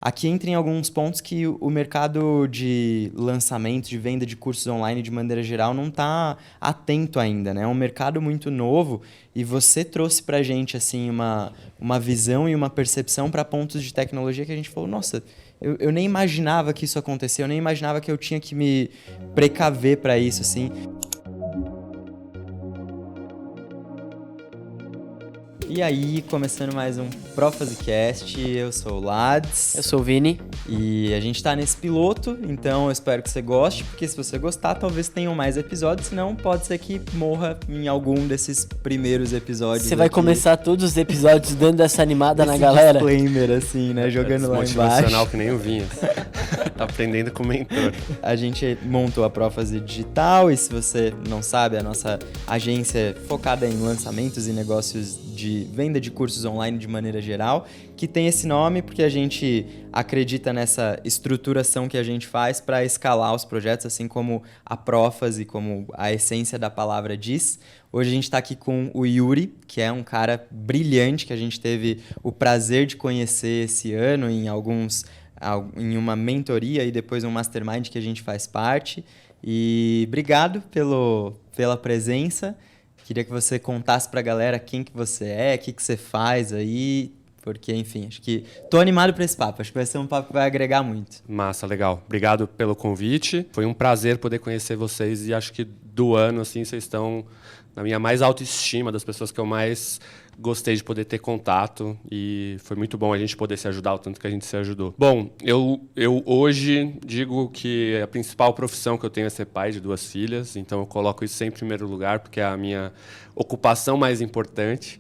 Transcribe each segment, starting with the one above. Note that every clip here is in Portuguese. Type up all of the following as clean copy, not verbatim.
Aqui entra em alguns pontos que o mercado de lançamento, de venda de cursos online de maneira geral não está atento ainda, né? É um mercado muito novo e você trouxe para a gente assim, uma visão e uma percepção para pontos de tecnologia que a gente falou, nossa, eu nem imaginava que isso acontecia, eu nem imaginava que eu tinha que me precaver para isso, assim. E aí, começando mais um ProFaziCast, eu sou o Lads. Eu sou o Vini. E a gente tá nesse piloto, então eu espero que você goste, porque se você gostar, talvez tenham mais episódios, senão pode ser que morra em algum desses primeiros episódios. Você vai aqui. começar todos os episódios dando essa animada Esse na galera? disclaimer, assim, né? Jogando lá embaixo. Motivacional que nem o Vinhas. Tá aprendendo com o mentor. A gente montou a Profazi Digital e se você não sabe, a nossa agência é focada em lançamentos e negócios de venda de cursos online de maneira geral, que tem esse nome porque a gente acredita nessa estruturação que a gente faz para escalar os projetos, assim como a Profazi, como a essência da palavra diz. Hoje a gente está aqui com o Yuri, que é um cara brilhante que a gente teve o prazer de conhecer esse ano em uma mentoria e depois um mastermind que a gente faz parte. E obrigado pela presença. Queria que você contasse pra galera quem que você é, o que você faz aí, porque, enfim, acho que tô animado para esse papo. Acho que vai ser um papo que vai agregar muito. Massa, legal. Obrigado pelo convite. Foi um prazer poder conhecer vocês e acho que do ano, assim, vocês estão na minha mais autoestima, das pessoas que eu mais gostei de poder ter contato e foi muito bom a gente poder se ajudar o tanto que a gente se ajudou. Bom, eu hoje digo que a principal profissão que eu tenho é ser pai de 2 filhas, então eu coloco isso sempre em primeiro lugar porque é a minha ocupação mais importante.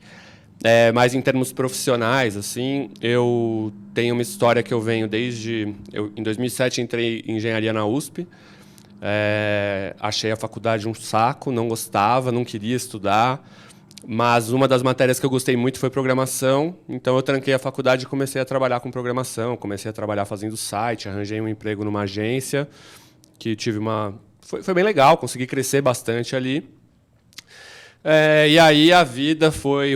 Mas em termos profissionais, assim, eu tenho uma história que eu venho desde... em 2007 entrei em engenharia na USP, achei a faculdade um saco, não gostava, não queria estudar, mas uma das matérias que eu gostei muito foi programação, então eu tranquei a faculdade e comecei a trabalhar com programação, comecei a trabalhar fazendo site, arranjei um emprego numa agência, que tive foi bem legal, consegui crescer bastante ali. E aí a vida foi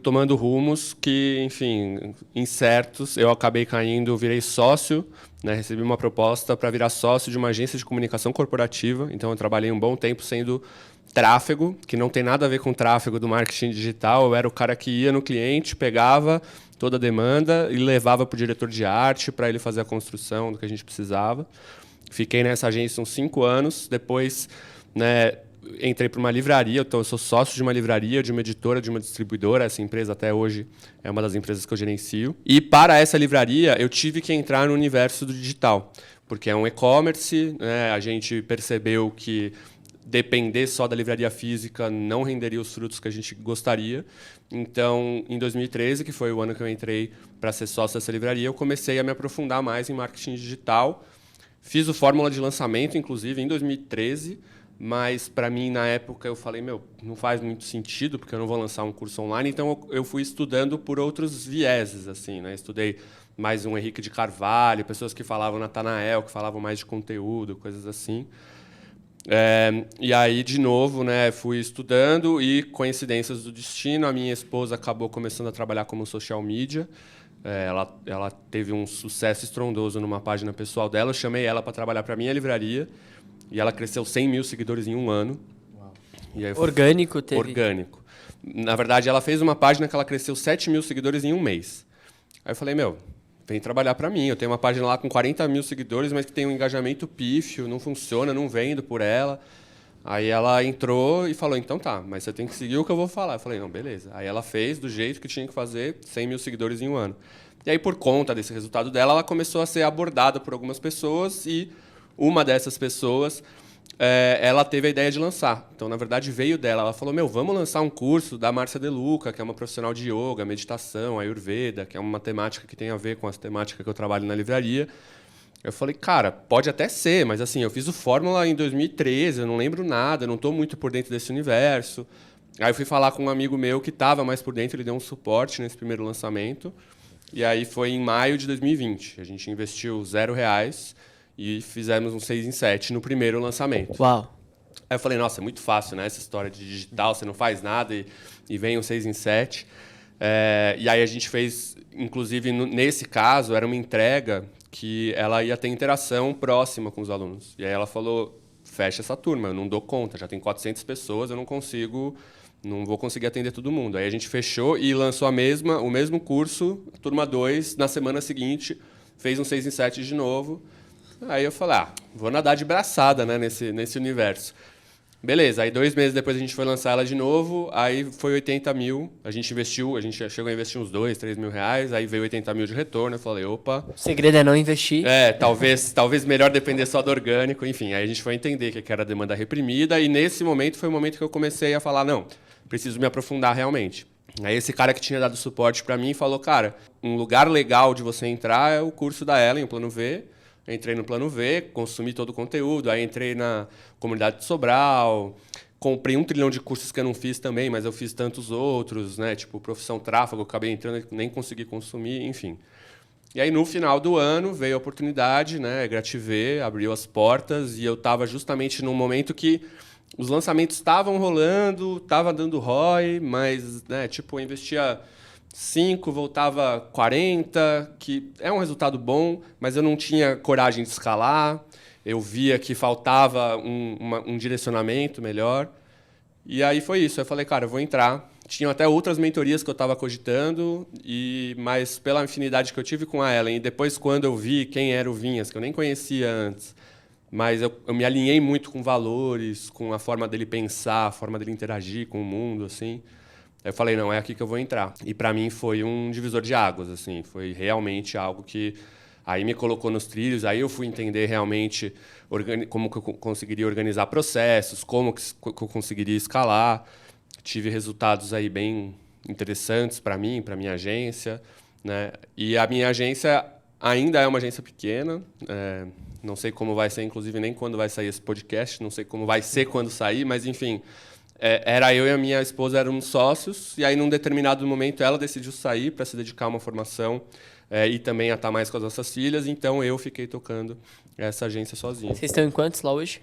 tomando rumos que, enfim, incertos. Eu acabei caindo, virei sócio, né, recebi uma proposta para virar sócio de uma agência de comunicação corporativa. Então eu trabalhei um bom tempo sendo tráfego, que não tem nada a ver com tráfego do marketing digital. Eu era o cara que ia no cliente, pegava toda a demanda e levava para o diretor de arte para ele fazer a construção do que a gente precisava. Fiquei nessa agência uns 5 anos. Depois, né, entrei para uma livraria, então eu sou sócio de uma livraria, de uma editora, de uma distribuidora. Essa empresa até hoje é uma das empresas que eu gerencio. E para essa livraria eu tive que entrar no universo do digital, porque é um e-commerce, né? A gente percebeu que depender só da livraria física não renderia os frutos que a gente gostaria. Então, em 2013, que foi o ano que eu entrei para ser sócio dessa livraria, eu comecei a me aprofundar mais em marketing digital. Fiz o Fórmula de Lançamento, inclusive, em 2013, mas, para mim, na época, eu falei, não faz muito sentido, porque eu não vou lançar um curso online, então eu fui estudando por outros vieses, assim, né? Estudei mais um Henrique de Carvalho, pessoas que falavam Natanael, que falavam mais de conteúdo, coisas assim. E aí, de novo, né, fui estudando e, coincidências do destino, a minha esposa acabou começando a trabalhar como social media. Ela teve um sucesso estrondoso numa página pessoal dela, eu chamei ela para trabalhar para a minha livraria, e ela cresceu 100 mil seguidores em um ano. Uau. E aí Orgânico teve? Orgânico. Na verdade, ela fez uma página que ela cresceu 7 mil seguidores em um mês. Aí eu falei, vem trabalhar para mim. Eu tenho uma página lá com 40 mil seguidores, mas que tem um engajamento pífio, não funciona, não vendo por ela. Aí ela entrou e falou, então tá, mas você tem que seguir o que eu vou falar. Eu falei, não, beleza. Aí ela fez do jeito que tinha que fazer, 100 mil seguidores em um ano. E aí, por conta desse resultado dela, ela começou a ser abordada por algumas pessoas e uma dessas pessoas, ela teve a ideia de lançar. Então, na verdade, veio dela. Ela falou, vamos lançar um curso da Márcia De Luca, que é uma profissional de yoga, meditação, ayurveda, que é uma temática que tem a ver com as temáticas que eu trabalho na livraria. Eu falei, cara, pode até ser, mas assim, eu fiz o Fórmula em 2013, eu não lembro nada, não estou muito por dentro desse universo. Aí eu fui falar com um amigo meu que estava mais por dentro, ele deu um suporte nesse primeiro lançamento. E aí foi em maio de 2020. A gente investiu R$0 e fizemos um 6 em 7 no primeiro lançamento. Uau! Aí eu falei, nossa, é muito fácil, né? Essa história de digital, você não faz nada e vem um 6 em 7. E aí a gente fez inclusive, nesse caso, era uma entrega que ela ia ter interação próxima com os alunos. E aí ela falou, fecha essa turma, eu não dou conta, já tem 400 pessoas, eu não vou conseguir atender todo mundo. Aí a gente fechou e lançou o mesmo curso, turma 2, na semana seguinte, fez um 6 em 7 de novo. Aí eu falei, vou nadar de braçada, né, nesse universo. Beleza, aí 2 meses depois a gente foi lançar ela de novo, aí foi 80 mil, a gente chegou a investir uns 2, 3 mil reais, aí veio 80 mil de retorno, eu falei, opa... O segredo é não investir. Talvez melhor depender só do orgânico, enfim, aí a gente foi entender que era a demanda reprimida, e nesse momento foi o momento que eu comecei a falar, não, preciso me aprofundar realmente. Aí esse cara que tinha dado suporte para mim falou, cara, um lugar legal de você entrar é o curso da Ellen, o Plano V. Eu entrei no Plano V, consumi todo o conteúdo, aí entrei na comunidade de Sobral, comprei 1 trilhão de cursos que eu não fiz também, mas eu fiz tantos outros, né? Tipo, profissão tráfego, eu acabei entrando e nem consegui consumir, enfim. E aí, no final do ano, veio a oportunidade, né? Grativé abriu as portas e eu estava justamente num momento que os lançamentos estavam rolando, estava dando ROI, mas, né, tipo, eu investia 5, voltava 40, que é um resultado bom, mas eu não tinha coragem de escalar, eu via que faltava um direcionamento melhor. E aí foi isso, eu falei, cara, eu vou entrar. Tinham até outras mentorias que eu estava cogitando, mas pela afinidade que eu tive com a Ellen, e depois quando eu vi quem era o Vinhas, que eu nem conhecia antes, mas eu me alinhei muito com valores, com a forma dele pensar, a forma dele interagir com o mundo, assim. Aí eu falei, não, é aqui que eu vou entrar. E para mim foi um divisor de águas, assim, foi realmente algo que aí me colocou nos trilhos, aí eu fui entender realmente como que eu conseguiria organizar processos, como que eu conseguiria escalar. Tive resultados aí bem interessantes para mim, para minha agência, né? E a minha agência ainda é uma agência pequena, não sei como vai ser, inclusive nem quando vai sair esse podcast, não sei como vai ser quando sair, mas enfim, era eu e a minha esposa éramos sócios, e aí num determinado momento ela decidiu sair para se dedicar a uma formação e também a estar mais com as nossas filhas, então eu fiquei tocando essa agência sozinho. Vocês estão em quantos lá hoje?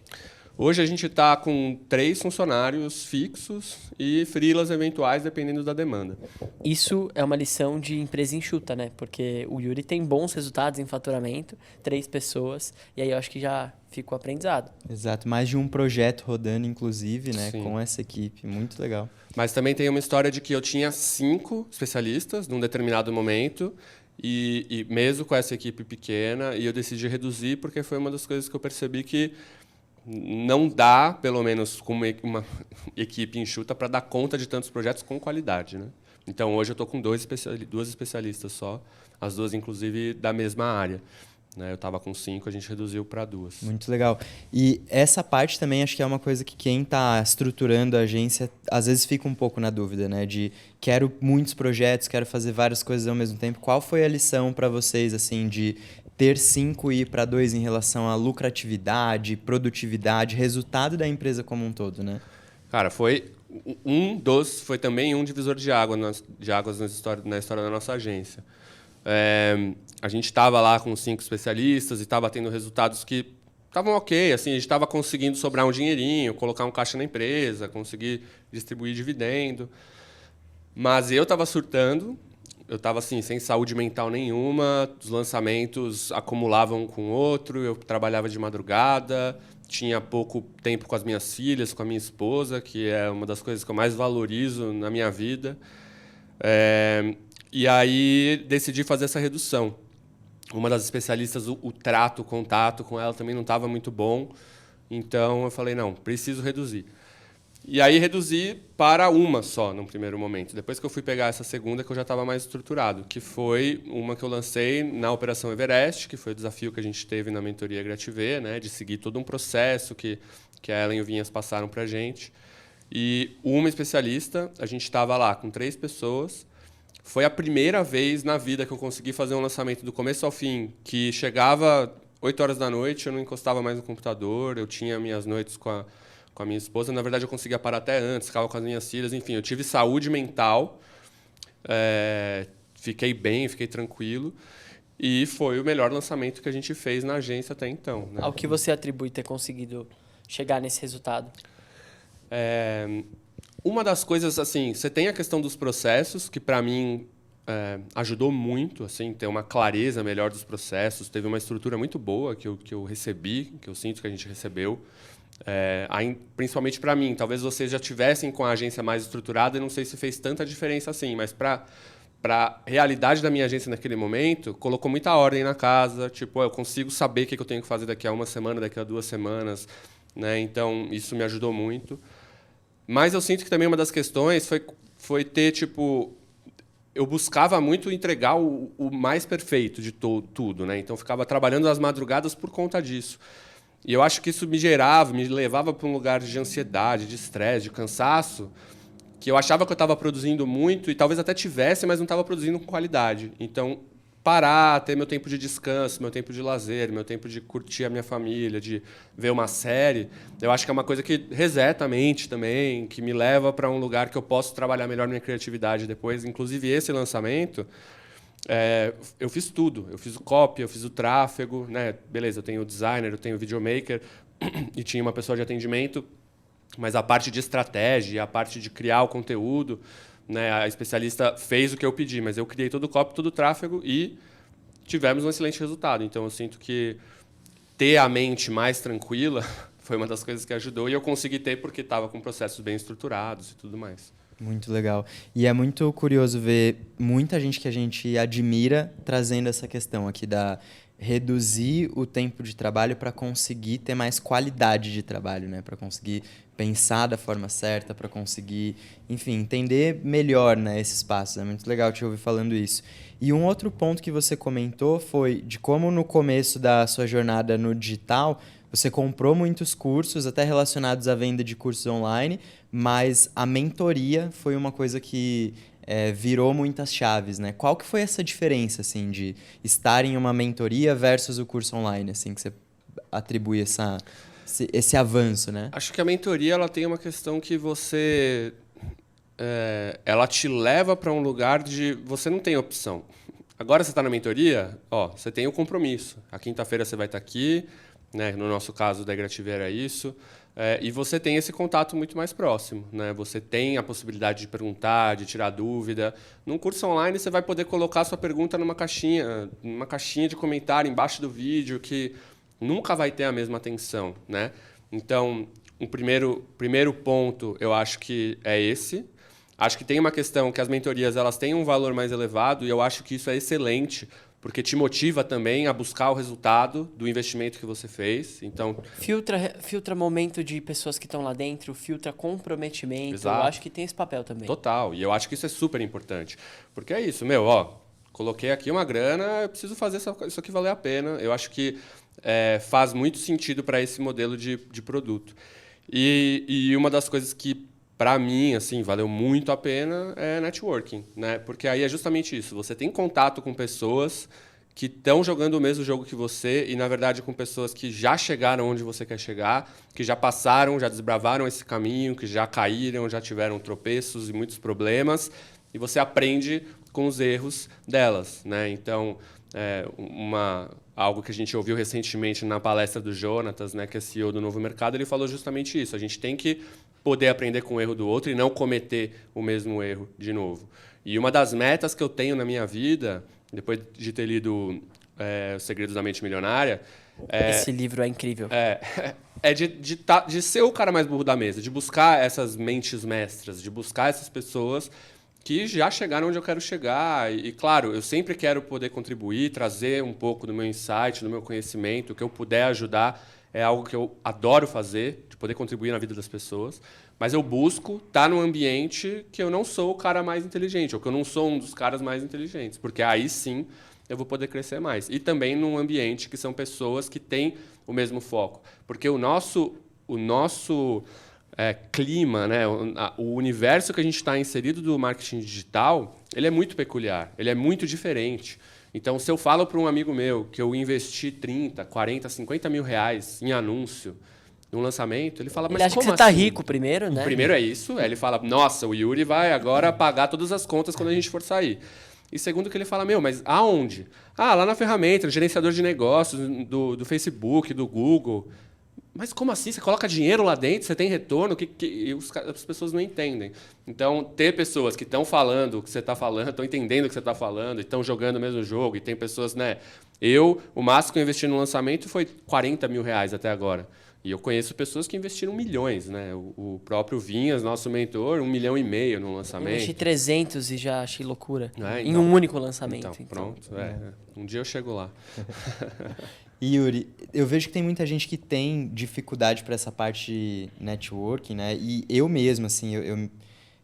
Hoje a gente está com 3 funcionários fixos e freelas eventuais, dependendo da demanda. Isso é uma lição de empresa enxuta, né? Porque o Yuri tem bons resultados em faturamento, 3 pessoas, e aí eu acho que já fica o aprendizado. Exato, mais de um projeto rodando, inclusive, né, Sim. com essa equipe, muito legal. Mas também tem uma história de que eu tinha 5 especialistas num determinado momento, e mesmo com essa equipe pequena, e eu decidi reduzir porque foi uma das coisas que eu percebi que não dá, pelo menos com uma equipe enxuta, para dar conta de tantos projetos com qualidade, né? Então, hoje eu estou com 2 especialistas só, as 2, inclusive, da mesma área. Né? Eu estava com 5, a gente reduziu para 2. Muito legal. E essa parte também acho que é uma coisa que quem está estruturando a agência às vezes fica um pouco na dúvida, né? De quero muitos projetos, quero fazer várias coisas ao mesmo tempo. Qual foi a lição para vocês, assim, de ter 5 e ir para 2 em relação à lucratividade, produtividade, resultado da empresa como um todo, né? Cara, foi também um divisor de águas na história da nossa agência. A gente estava lá com 5 especialistas e estava tendo resultados que estavam ok, assim, a gente estava conseguindo sobrar um dinheirinho, colocar um caixa na empresa, conseguir distribuir dividendo. Mas eu estava surtando, eu estava assim, sem saúde mental nenhuma, os lançamentos acumulavam um com o outro, eu trabalhava de madrugada, tinha pouco tempo com as minhas filhas, com a minha esposa, que é uma das coisas que eu mais valorizo na minha vida. E aí decidi fazer essa redução. Uma das especialistas, o contato com ela também não estava muito bom, então eu falei, não, preciso reduzir. E aí reduzi para uma só, num primeiro momento. Depois que eu fui pegar essa segunda, que eu já estava mais estruturado, que foi uma que eu lancei na Operação Everest, que foi o desafio que a gente teve na mentoria Grativé, né, de seguir todo um processo que a Ellen e o Vinhas passaram para a gente. E uma especialista, a gente estava lá com 3 pessoas. Foi a primeira vez na vida que eu consegui fazer um lançamento do começo ao fim, que chegava 8 horas da noite, eu não encostava mais no computador, eu tinha minhas noites com a minha esposa. Na verdade, eu conseguia parar até antes, ficava com as minhas filhas. Enfim, eu tive saúde mental, fiquei bem, fiquei tranquilo. E foi o melhor lançamento que a gente fez na agência até então. Né? Ao que você atribui ter conseguido chegar nesse resultado? Uma das coisas, assim, você tem a questão dos processos, que para mim ajudou muito, assim, ter uma clareza melhor dos processos. Teve uma estrutura muito boa que eu recebi, que eu sinto que a gente recebeu. Principalmente para mim. Talvez vocês já tivessem com a agência mais estruturada e não sei se fez tanta diferença assim, mas para a realidade da minha agência naquele momento, colocou muita ordem na casa. Tipo, eu consigo saber o que eu tenho que fazer daqui a uma semana, daqui a 2 semanas. Né? Então, isso me ajudou muito. Mas eu sinto que também uma das questões foi ter, tipo... Eu buscava muito entregar o mais perfeito de tudo. Né? Então, eu ficava trabalhando às madrugadas por conta disso. E eu acho que isso me levava para um lugar de ansiedade, de estresse, de cansaço, que eu achava que eu estava produzindo muito e talvez até tivesse, mas não estava produzindo com qualidade. Então, parar, ter meu tempo de descanso, meu tempo de lazer, meu tempo de curtir a minha família, de ver uma série, eu acho que é uma coisa que reseta a mente também, que me leva para um lugar que eu posso trabalhar melhor minha criatividade depois. Inclusive, esse lançamento, eu fiz tudo. Eu fiz o copy, eu fiz o tráfego, né? Beleza, eu tenho o designer, eu tenho o videomaker e tinha uma pessoa de atendimento, mas a parte de estratégia, a parte de criar o conteúdo, né, a especialista fez o que eu pedi, mas eu criei todo o copy, todo o tráfego e tivemos um excelente resultado. Então, eu sinto que ter a mente mais tranquila foi uma das coisas que ajudou e eu consegui ter porque estava com processos bem estruturados e tudo mais. Muito legal. E é muito curioso ver muita gente que a gente admira trazendo essa questão aqui da reduzir o tempo de trabalho para conseguir ter mais qualidade de trabalho, né? Para conseguir pensar da forma certa, para conseguir, enfim, entender melhor, né, esses passos. É muito legal te ouvir falando isso. E um outro ponto que você comentou foi de como no começo da sua jornada no digital você comprou muitos cursos, até relacionados à venda de cursos online, mas a mentoria foi uma coisa que virou muitas chaves, né? Qual que foi essa diferença, assim, de estar em uma mentoria versus o curso online, assim, que você atribui esse avanço, né? Acho que a mentoria ela tem uma questão que ela te leva para um lugar de você não tem opção. Agora você está na mentoria, você tem o compromisso. A quinta-feira você vai estar aqui, né? No nosso caso da Igrative era isso. E você tem esse contato muito mais próximo. Né? Você tem a possibilidade de perguntar, de tirar dúvida. Num curso online, você vai poder colocar sua pergunta numa caixinha de comentário embaixo do vídeo, que nunca vai ter a mesma atenção. Né? Então, o primeiro ponto, eu acho que é esse. Acho que tem uma questão que as mentorias elas têm um valor mais elevado, e eu acho que isso é excelente, porque te motiva também a buscar o resultado do investimento que você fez. Então, filtra momento de pessoas que estão lá dentro, filtra comprometimento. Exato. Eu acho que tem esse papel também. Total. E eu acho que isso é super importante. Porque é isso, coloquei aqui uma grana, eu preciso fazer isso aqui valer a pena. Eu acho que faz muito sentido para esse modelo de produto. E uma das coisas que, para mim, assim, valeu muito a pena é networking, né? Porque aí é justamente isso. Você tem contato com pessoas que estão jogando o mesmo jogo que você e, na verdade, com pessoas que já chegaram onde você quer chegar, que já passaram, já desbravaram esse caminho, que já caíram, já tiveram tropeços e muitos problemas, e você aprende com os erros delas, né? Então, algo que a gente ouviu recentemente na palestra do Jonatas, né, que é CEO do Novo Mercado, ele falou justamente isso. A gente tem que poder aprender com o erro do outro e não cometer o mesmo erro de novo. E uma das metas que eu tenho na minha vida, depois de ter lido Os Segredos da Mente Milionária... Esse livro é incrível. De ser o cara mais burro da mesa, de buscar essas mentes mestras, de buscar essas pessoas que já chegaram onde eu quero chegar. E, claro, eu sempre quero poder contribuir, trazer um pouco do meu insight, do meu conhecimento, o que eu puder ajudar. É algo que eu adoro fazer, de poder contribuir na vida das pessoas. Mas eu busco estar num ambiente que eu não sou o cara mais inteligente, ou que eu não sou um dos caras mais inteligentes. Porque aí sim eu vou poder crescer mais. E também num ambiente que são pessoas que têm o mesmo foco. Porque o nosso clima, né, o universo que a gente está inserido do marketing digital, ele é muito peculiar, ele é muito diferente. Então, se eu falo para um amigo meu que eu investi 30, 40, 50 mil reais em anúncio num lançamento, ele fala, mas ele acha como que você está assim? rico primeiro, né? O primeiro é isso, ele fala, nossa, o Yuri vai agora pagar todas as contas quando a gente for sair. E segundo que ele fala, mas aonde? Lá na ferramenta, no gerenciador de negócios, do Facebook, do Google. mas como assim? Você coloca dinheiro lá dentro, você tem retorno? E as pessoas não entendem. Então, ter pessoas que estão falando o que você está falando, estão entendendo o que você está falando, e estão jogando o mesmo jogo, e tem pessoas, né? O máximo que eu investi no lançamento foi R$40 mil até agora. E eu conheço pessoas que investiram milhões, né? O próprio Vinhas, nosso mentor, 1,5 milhão no lançamento. Eu investi 300 e já achei loucura. Então, em um único lançamento. Então, pronto. Um dia eu chego lá. E Yuri, eu vejo que tem muita gente que tem dificuldade para essa parte de networking, né? E eu mesmo, assim,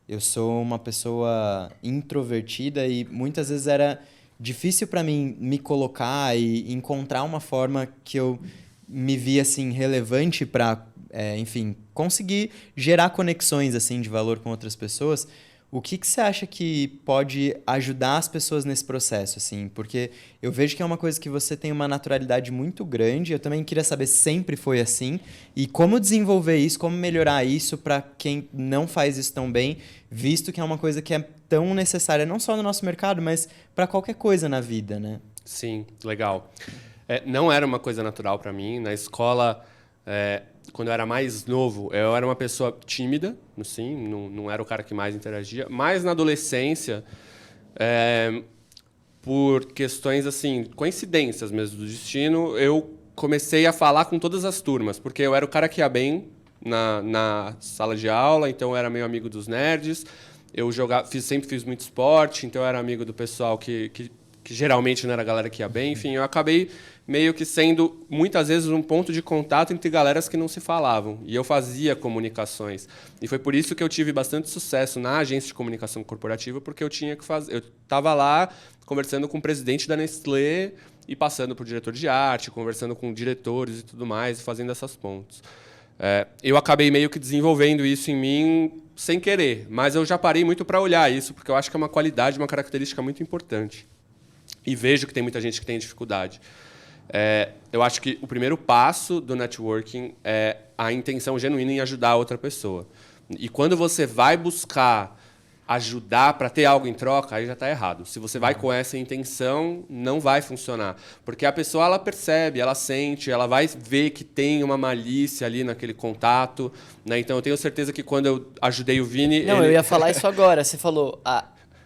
eu sou uma pessoa introvertida e muitas vezes era difícil para mim me colocar e encontrar uma forma que eu me via assim relevante para, enfim, conseguir gerar conexões assim de valor com outras pessoas. O que você acha que pode ajudar as pessoas nesse processo, assim? Porque eu vejo que é uma coisa que você tem uma naturalidade muito grande. Eu também queria saber se sempre foi assim. E como desenvolver isso, como melhorar isso para quem não faz isso tão bem, visto que é uma coisa que é tão necessária, não só no nosso mercado, mas para qualquer coisa na vida, né? Sim, legal. Não era uma coisa natural para mim. Na escola, quando eu era mais novo, eu era uma pessoa tímida, assim, não era o cara que mais interagia. Mas na adolescência, por questões assim, coincidências mesmo do destino, eu comecei a falar com todas as turmas, porque eu era o cara que ia bem na sala de aula, então eu era meio amigo dos nerds. Eu sempre fiz muito esporte, então eu era amigo do pessoal que geralmente não era a galera que ia bem. Enfim, eu acabei meio que sendo, muitas vezes, um ponto de contato entre galeras que não se falavam. E eu fazia comunicações. E foi por isso que eu tive bastante sucesso na agência de comunicação corporativa, porque eu tinha que fazer. Eu estava lá conversando com o presidente da Nestlé e passando por diretor de arte, conversando com diretores e tudo mais, e fazendo essas pontes. Eu acabei meio que desenvolvendo isso em mim sem querer, mas eu já parei muito para olhar isso, porque eu acho que é uma qualidade, uma característica muito importante. E vejo que tem muita gente que tem dificuldade. Eu acho que o primeiro passo do networking é a intenção genuína em ajudar a outra pessoa. E quando você vai buscar ajudar para ter algo em troca, aí já está errado. Se você vai com essa intenção, não vai funcionar. Porque a pessoa, ela percebe, ela sente, ela vai ver que tem uma malícia ali naquele contato, né? Então, eu tenho certeza que quando eu ajudei o Vini... Não, eu ia falar isso agora. Você falou...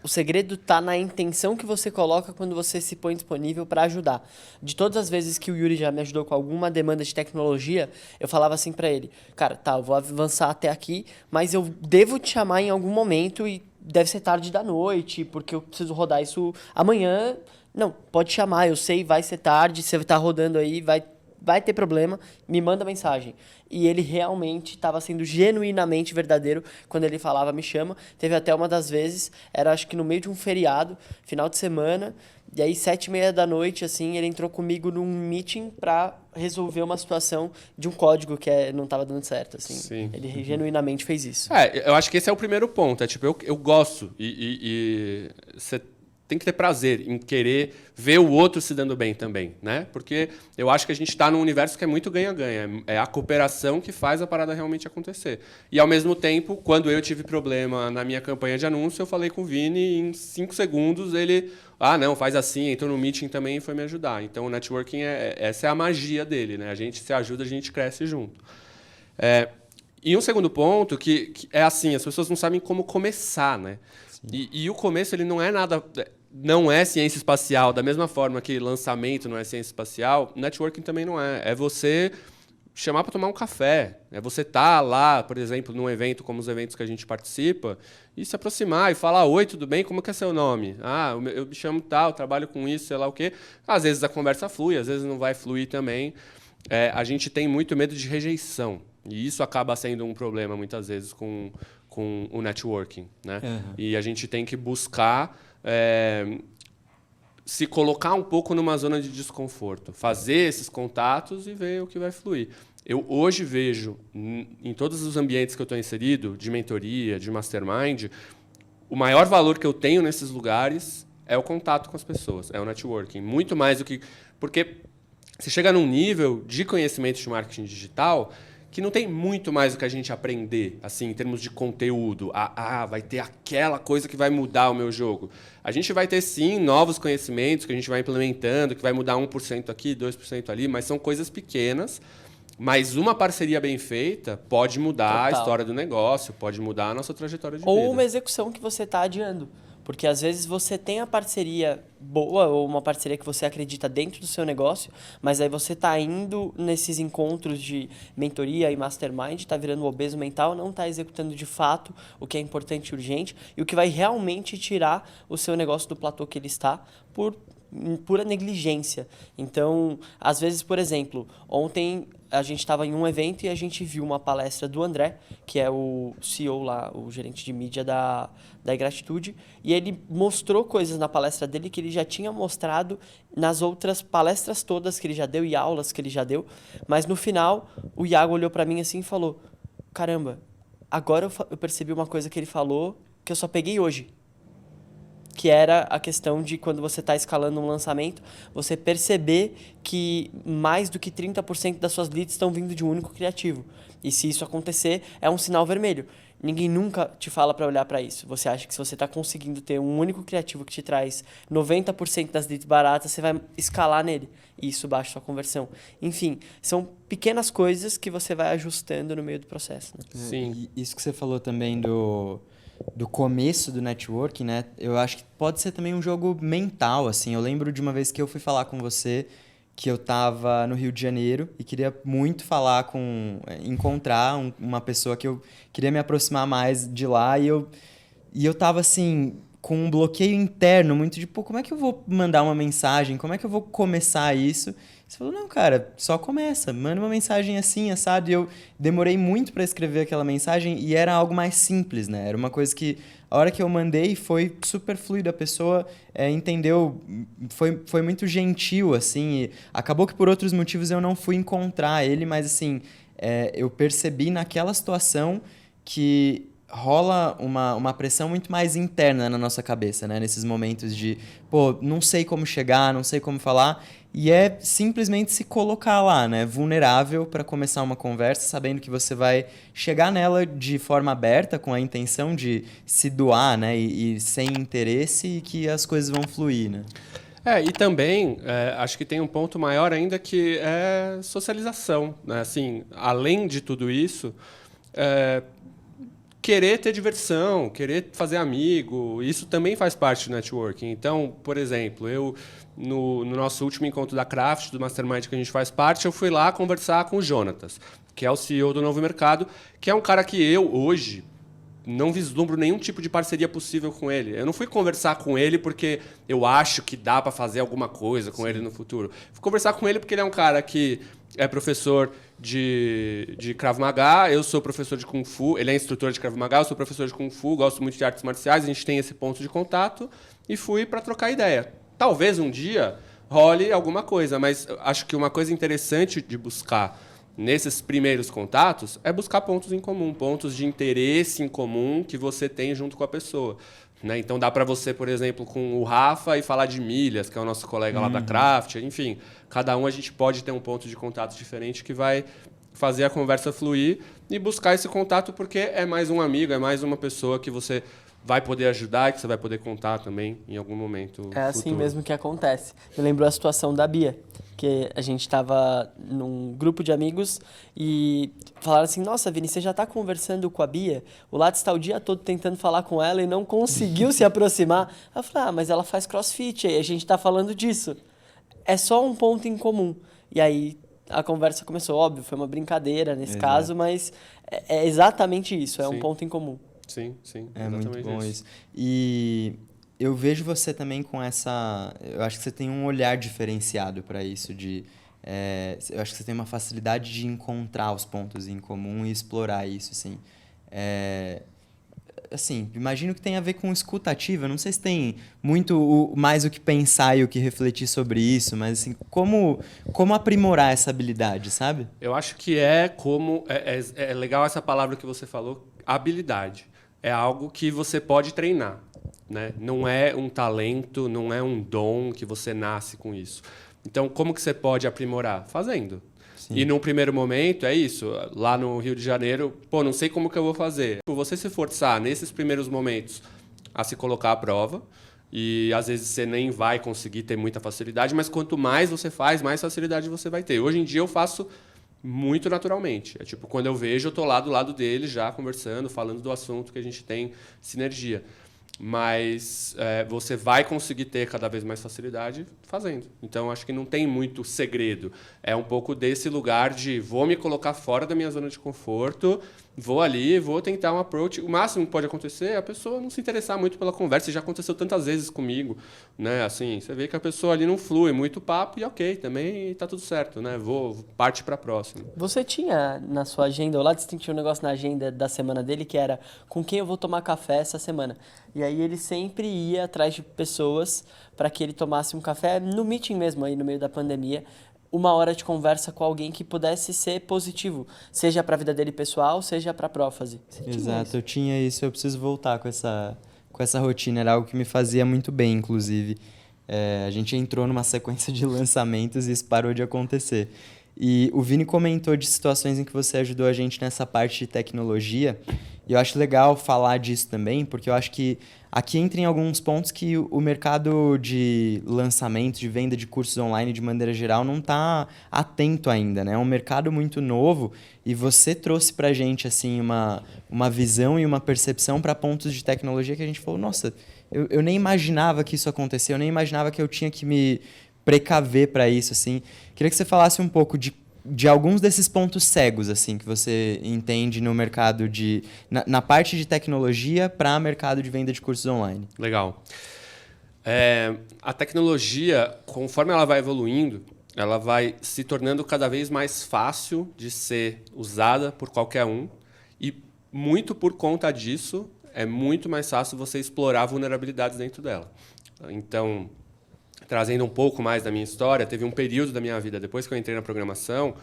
O segredo está na intenção que você coloca quando você se põe disponível para ajudar. De todas as vezes que o Yuri já me ajudou com alguma demanda de tecnologia, eu falava assim para ele, cara, tá, eu vou avançar até aqui, mas eu devo te chamar em algum momento e deve ser tarde da noite, porque eu preciso rodar isso amanhã. Não, pode chamar, eu sei, vai ser tarde, você tá rodando aí, vai ter problema, me manda mensagem. E ele realmente estava sendo genuinamente verdadeiro quando ele falava, me chama. Teve até uma das vezes, era acho que no meio de um feriado, final de semana, e aí 7h30 da noite, assim, ele entrou comigo num meeting para resolver uma situação de um código que não estava dando certo, assim. Sim. Ele genuinamente fez isso. Eu acho que esse é o primeiro ponto. Eu gosto e você tem que ter prazer em querer ver o outro se dando bem também, né? Porque eu acho que a gente está num universo que é muito ganha-ganha. É a cooperação que faz a parada realmente acontecer. E, ao mesmo tempo, quando eu tive problema na minha campanha de anúncio, eu falei com o Vini e em 5 segundos ele... não, faz assim, entrou no meeting também e foi me ajudar. Então, o networking, essa é a magia dele, né? A gente se ajuda, a gente cresce junto. E um segundo ponto, que é assim, as pessoas não sabem como começar, né? E o começo, ele não é nada... Não é ciência espacial, da mesma forma que lançamento não é ciência espacial, networking também não é. É você chamar para tomar um café. É você estar lá, por exemplo, num evento como os eventos que a gente participa, e se aproximar e falar, oi, tudo bem? Como que é seu nome? Eu me chamo tal, trabalho com isso, sei lá o quê. Às vezes a conversa flui, às vezes não vai fluir também. A gente tem muito medo de rejeição. E isso acaba sendo um problema, muitas vezes, com o networking, né? Uhum. E a gente tem que buscar... se colocar um pouco numa zona de desconforto, fazer esses contatos e ver o que vai fluir. Eu hoje vejo, em todos os ambientes que eu estou inserido, de mentoria, de mastermind, o maior valor que eu tenho nesses lugares é o contato com as pessoas, é o networking. Muito mais do que... Porque você chega num nível de conhecimento de marketing digital que não tem muito mais o que a gente aprender, assim, em termos de conteúdo. Vai ter aquela coisa que vai mudar o meu jogo. A gente vai ter, sim, novos conhecimentos que a gente vai implementando, que vai mudar 1% aqui, 2% ali, mas são coisas pequenas Mas uma parceria bem feita pode mudar a Total. história do negócio, pode mudar a nossa trajetória de Ou vida. uma execução que você está adiando. Porque às vezes você tem a parceria boa ou uma parceria que você acredita dentro do seu negócio, mas aí você está indo nesses encontros de mentoria e mastermind, está virando obeso mental, não está executando de fato o que é importante e urgente e o que vai realmente tirar o seu negócio do platô que ele está por pura negligência. Então, às vezes, por exemplo, ontem a gente estava em um evento e a gente viu uma palestra do André, que é o CEO lá, o gerente de mídia da Ingratitude, e ele mostrou coisas na palestra dele que ele já tinha mostrado nas outras palestras todas que ele já deu e aulas que ele já deu, mas no final o Iago olhou para mim assim e falou: caramba, agora eu percebi uma coisa que ele falou que eu só peguei hoje. Que era a questão de quando você está escalando um lançamento, você perceber que mais do que 30% das suas leads estão vindo de um único criativo. E se isso acontecer, é um sinal vermelho. Ninguém nunca te fala para olhar para isso. Você acha que se você está conseguindo ter um único criativo que te traz 90% das leads baratas, você vai escalar nele. E isso baixa sua conversão. Enfim, são pequenas coisas que você vai ajustando no meio do processo. Né? Sim. E isso que você falou também do começo do networking, né? Eu acho que pode ser também um jogo mental, assim. Eu lembro de uma vez que eu fui falar com você, que eu tava no Rio de Janeiro e queria muito encontrar uma pessoa que eu queria me aproximar mais de lá e eu tava, assim, com um bloqueio interno muito de, pô, como é que eu vou mandar uma mensagem? Como é que eu vou começar isso? Você falou, não, cara, só começa, manda uma mensagem assim, assado. E eu demorei muito para escrever aquela mensagem e era algo mais simples, né? Era uma coisa que, a hora que eu mandei, foi super fluido. A pessoa entendeu, foi muito gentil, assim. E acabou que por outros motivos eu não fui encontrar ele, mas, assim, eu percebi naquela situação que rola uma pressão muito mais interna na nossa cabeça, né? Nesses momentos de, pô, não sei como chegar, não sei como falar. E é simplesmente se colocar lá, né? Vulnerável para começar uma conversa, sabendo que você vai chegar nela de forma aberta, com a intenção de se doar, né? E sem interesse, e que as coisas vão fluir, né? E também, acho que tem um ponto maior ainda que é socialização, né? Assim, além de tudo isso, querer ter diversão, querer fazer amigo, isso também faz parte do networking. Então, por exemplo, no nosso último encontro da Craft, do Mastermind que a gente faz parte, eu fui lá conversar com o Jonatas, que é o CEO do Novo Mercado, que é um cara que eu, hoje, não vislumbro nenhum tipo de parceria possível com ele. Eu não fui conversar com ele porque eu acho que dá para fazer alguma coisa com ele no futuro. Fui conversar com ele porque ele é um cara que é professor de Krav Maga, eu sou professor de Kung Fu, ele é instrutor de Krav Maga, eu sou professor de Kung Fu, gosto muito de artes marciais, a gente tem esse ponto de contato e fui para trocar ideia. Talvez um dia role alguma coisa, mas acho que uma coisa interessante de buscar nesses primeiros contatos é buscar pontos em comum, pontos de interesse em comum que você tem junto com a pessoa. Né? Então dá para você, por exemplo, com o Rafa e falar de milhas, que é o nosso colega lá da Craft. Enfim, cada um a gente pode ter um ponto de contato diferente que vai fazer a conversa fluir e buscar esse contato porque é mais um amigo, é mais uma pessoa que você vai poder ajudar e que você vai poder contar também em algum momento É assim futuro. mesmo que acontece. Me lembrou a situação da Bia, que a gente estava num grupo de amigos e falaram assim, nossa, Vini, você já está conversando com a Bia? O Lattes está o dia todo tentando falar com ela e não conseguiu se aproximar. Eu falei, mas ela faz crossfit e a gente está falando disso. É só um ponto em comum. E aí a conversa começou, óbvio, foi uma brincadeira nesse caso, mas é exatamente isso, é um ponto em comum. Sim, É muito bom isso. isso. E eu vejo você também com essa... Eu acho que você tem um olhar diferenciado para isso, eu acho que você tem uma facilidade de encontrar os pontos em comum e explorar isso, assim. Assim, imagino que tem a ver com escuta ativa. Não sei se tem muito mais o que pensar e o que refletir sobre isso, mas assim, como aprimorar essa habilidade, sabe? Eu acho que é legal essa palavra que você falou, habilidade. É algo que você pode treinar, né? Não é um talento, não é um dom que você nasce com isso. Então, como que você pode aprimorar? Fazendo. Sim. E num primeiro momento, é isso. Lá no Rio de Janeiro, não sei como que eu vou fazer. Você se forçar nesses primeiros momentos a se colocar à prova, e às vezes você nem vai conseguir ter muita facilidade, mas quanto mais você faz, mais facilidade você vai ter. Hoje em dia eu faço muito naturalmente. É tipo, quando eu vejo, eu tô lá do lado dele já conversando, falando do assunto que a gente tem sinergia. Mas você vai conseguir ter cada vez mais facilidade fazendo. Então, acho que não tem muito segredo. É um pouco desse lugar de vou me colocar fora da minha zona de conforto, vou ali, vou tentar um approach. O máximo que pode acontecer é a pessoa não se interessar muito pela conversa. Já aconteceu tantas vezes comigo, né? Assim, você vê que a pessoa ali não flui muito papo e ok, também tá tudo certo, né? Parte para a próxima. Você tinha na sua agenda, ou lá você tinha um negócio na agenda da semana dele que era com quem eu vou tomar café essa semana. E aí ele sempre ia atrás de pessoas para que ele tomasse um café no meeting mesmo, aí no meio da pandemia, 1 hora de conversa com alguém que pudesse ser positivo, seja para a vida dele pessoal, seja para a prófase. Exato, eu tinha isso, eu preciso voltar com essa rotina, era algo que me fazia muito bem, inclusive. A gente entrou numa sequência de lançamentos e isso parou de acontecer. E o Vini comentou de situações em que você ajudou a gente nessa parte de tecnologia, e eu acho legal falar disso também, porque eu acho que aqui entra em alguns pontos que o mercado de lançamento, de venda de cursos online de maneira geral não está atento ainda, né? É um mercado muito novo e você trouxe para a gente assim, uma visão e uma percepção para pontos de tecnologia que a gente falou, nossa, eu nem imaginava que isso acontecia, eu nem imaginava que eu tinha que me precaver para isso, assim. Queria que você falasse um pouco de alguns desses pontos cegos, assim, que você entende no mercado na parte de tecnologia para mercado de venda de cursos online. Legal. A tecnologia, conforme ela vai evoluindo, ela vai se tornando cada vez mais fácil de ser usada por qualquer um e muito por conta disso é muito mais fácil você explorar vulnerabilidades dentro dela. Então, trazendo um pouco mais da minha história, teve um período da minha vida, depois que eu entrei na programação,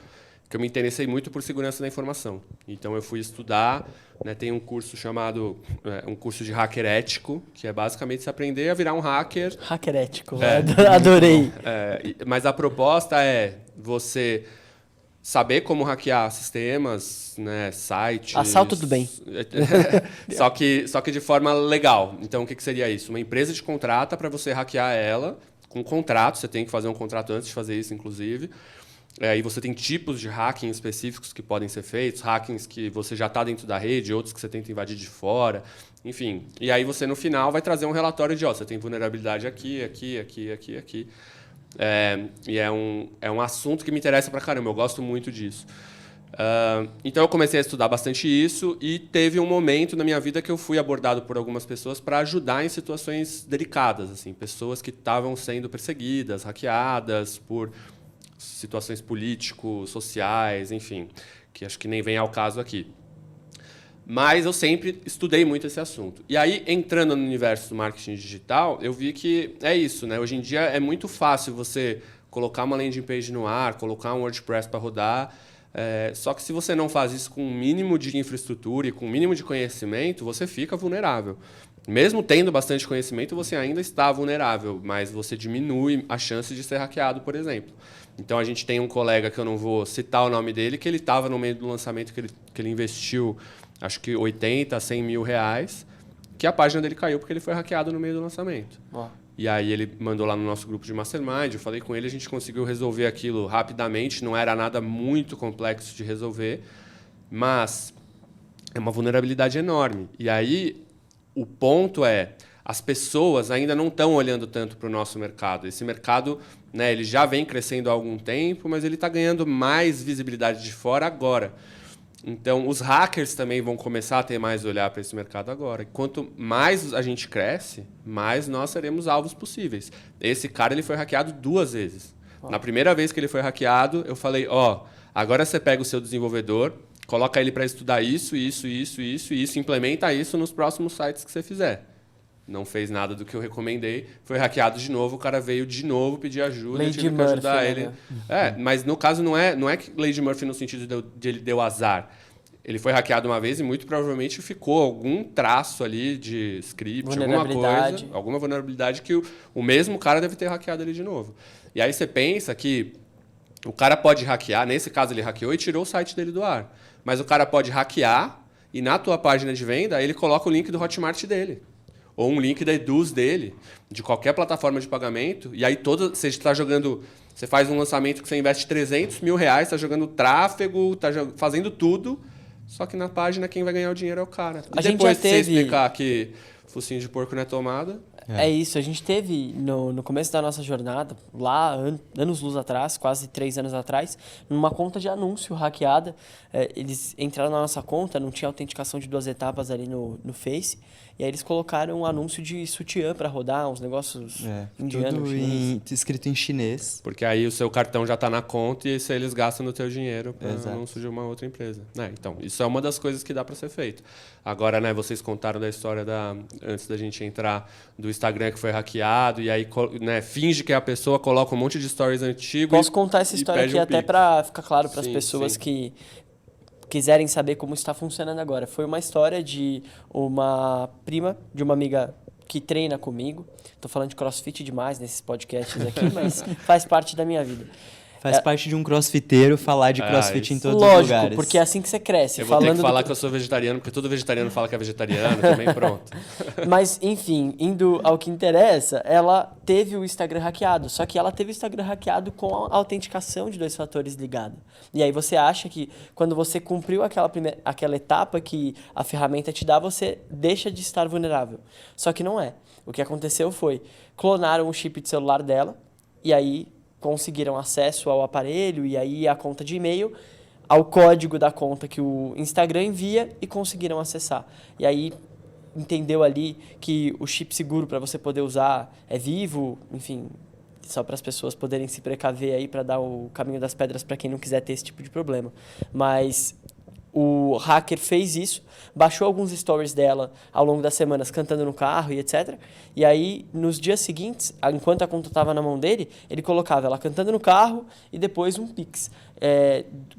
que eu me interessei muito por segurança da informação. Então, eu fui estudar, né, tem um curso chamado, um curso de hacker ético, que é basicamente se aprender a virar um hacker. Hacker ético, adorei. Mas a proposta é você saber como hackear sistemas, né, sites... Assalto do bem. só que de forma legal. Então, o que seria isso? Uma empresa te contrata para você hackear ela, com contrato, você tem que fazer um contrato antes de fazer isso, inclusive. E você tem tipos de hacking específicos que podem ser feitos, hackings que você já está dentro da rede, outros que você tenta invadir de fora, enfim. E aí você, no final, vai trazer um relatório de, você tem vulnerabilidade aqui, aqui, aqui, aqui, aqui. E é um assunto que me interessa pra caramba, eu gosto muito disso. Então eu comecei a estudar bastante isso e teve um momento na minha vida que eu fui abordado por algumas pessoas para ajudar em situações delicadas, assim, pessoas que estavam sendo perseguidas, hackeadas por situações políticos, sociais, enfim, que acho que nem vem ao caso aqui. Mas eu sempre estudei muito esse assunto. E aí, entrando no universo do marketing digital, eu vi que é isso, né? Hoje em dia é muito fácil você colocar uma landing page no ar, colocar um WordPress para rodar. Só que se você não faz isso com um mínimo de infraestrutura e com um mínimo de conhecimento, você fica vulnerável. Mesmo tendo bastante conhecimento, você ainda está vulnerável, mas você diminui a chance de ser hackeado, por exemplo. Então, a gente tem um colega, que eu não vou citar o nome dele, que ele estava no meio do lançamento, que ele investiu, acho que 80, 100 mil reais, que a página dele caiu porque ele foi hackeado no meio do lançamento. E aí ele mandou lá no nosso grupo de Mastermind, eu falei com ele, a gente conseguiu resolver aquilo rapidamente, não era nada muito complexo de resolver, mas é uma vulnerabilidade enorme. E aí o ponto é, as pessoas ainda não estão olhando tanto para o nosso mercado. Esse mercado, né, ele já vem crescendo há algum tempo, mas ele está ganhando mais visibilidade de fora agora. Então, os hackers também vão começar a ter mais olhar para esse mercado agora. E quanto mais a gente cresce, mais nós seremos alvos possíveis. Esse cara ele foi hackeado 2 vezes. Na primeira vez que ele foi hackeado, eu falei, agora você pega o seu desenvolvedor, coloca ele para estudar isso, isso, isso, isso, e isso, implementa isso nos próximos sites que você fizer. Não fez nada do que eu recomendei, foi hackeado de novo, o cara veio de novo pedir ajuda, eu tive que ajudar ele. Mas no caso não é que Lady Murphy no sentido de ele deu azar. Ele foi hackeado uma vez e muito provavelmente ficou algum traço ali de script, alguma vulnerabilidade que o mesmo cara deve ter hackeado ele de novo. E aí você pensa que o cara pode hackear, nesse caso ele hackeou e tirou o site dele do ar. Mas o cara pode hackear e na tua página de venda ele coloca o link do Hotmart dele. Ou um link da Eduz dele, de qualquer plataforma de pagamento, e aí você está jogando Você faz um lançamento que você investe 300 mil reais, está jogando tráfego, está fazendo tudo, só que na página quem vai ganhar o dinheiro é o cara. E depois de você explicar que focinho de porco não é tomada... É isso, a gente teve no começo da nossa jornada, lá anos-luz atrás, quase 3 anos atrás, numa conta de anúncio hackeada. Eles entraram na nossa conta, não tinha autenticação de 2 etapas ali no Face, e aí eles colocaram um anúncio de sutiã para rodar, uns negócios indianos. Tudo escrito em chinês. Porque aí o seu cartão já está na conta e isso eles gastam no teu dinheiro para anúncio de uma outra empresa. Então, isso é uma das coisas que dá para ser feito. Agora, né, vocês contaram da história antes da gente entrar do Instagram que foi hackeado e aí, né, finge que é a pessoa, coloca um monte de stories antigos. Posso contar essa história aqui até para ficar claro para as pessoas que quiserem saber como está funcionando agora. Foi uma história de uma prima de uma amiga que treina comigo. Tô falando de CrossFit demais nesses podcasts aqui, mas faz parte da minha vida. Faz parte de um crossfiteiro falar de crossfit em todos os lugares. Lógico, porque é assim que você cresce. Eu vou ter que falar que eu sou vegetariano, porque todo vegetariano fala que é vegetariano, também pronto. Mas, enfim, indo ao que interessa, ela teve o Instagram hackeado. Só que ela teve o Instagram hackeado com a autenticação de 2 fatores ligada. E aí você acha que quando você cumpriu aquela etapa que a ferramenta te dá, você deixa de estar vulnerável. Só que não é. O que aconteceu foi, clonaram o chip de celular dela, e aí conseguiram acesso ao aparelho e aí a conta de e-mail, ao código da conta que o Instagram envia e conseguiram acessar. E aí entendeu ali que o chip seguro para você poder usar é vivo, enfim, só para as pessoas poderem se precaver aí para dar o caminho das pedras para quem não quiser ter esse tipo de problema. Mas o hacker fez isso, baixou alguns stories dela ao longo das semanas cantando no carro e etc. E aí, nos dias seguintes, enquanto a conta estava na mão dele, ele colocava ela cantando no carro e depois um Pix.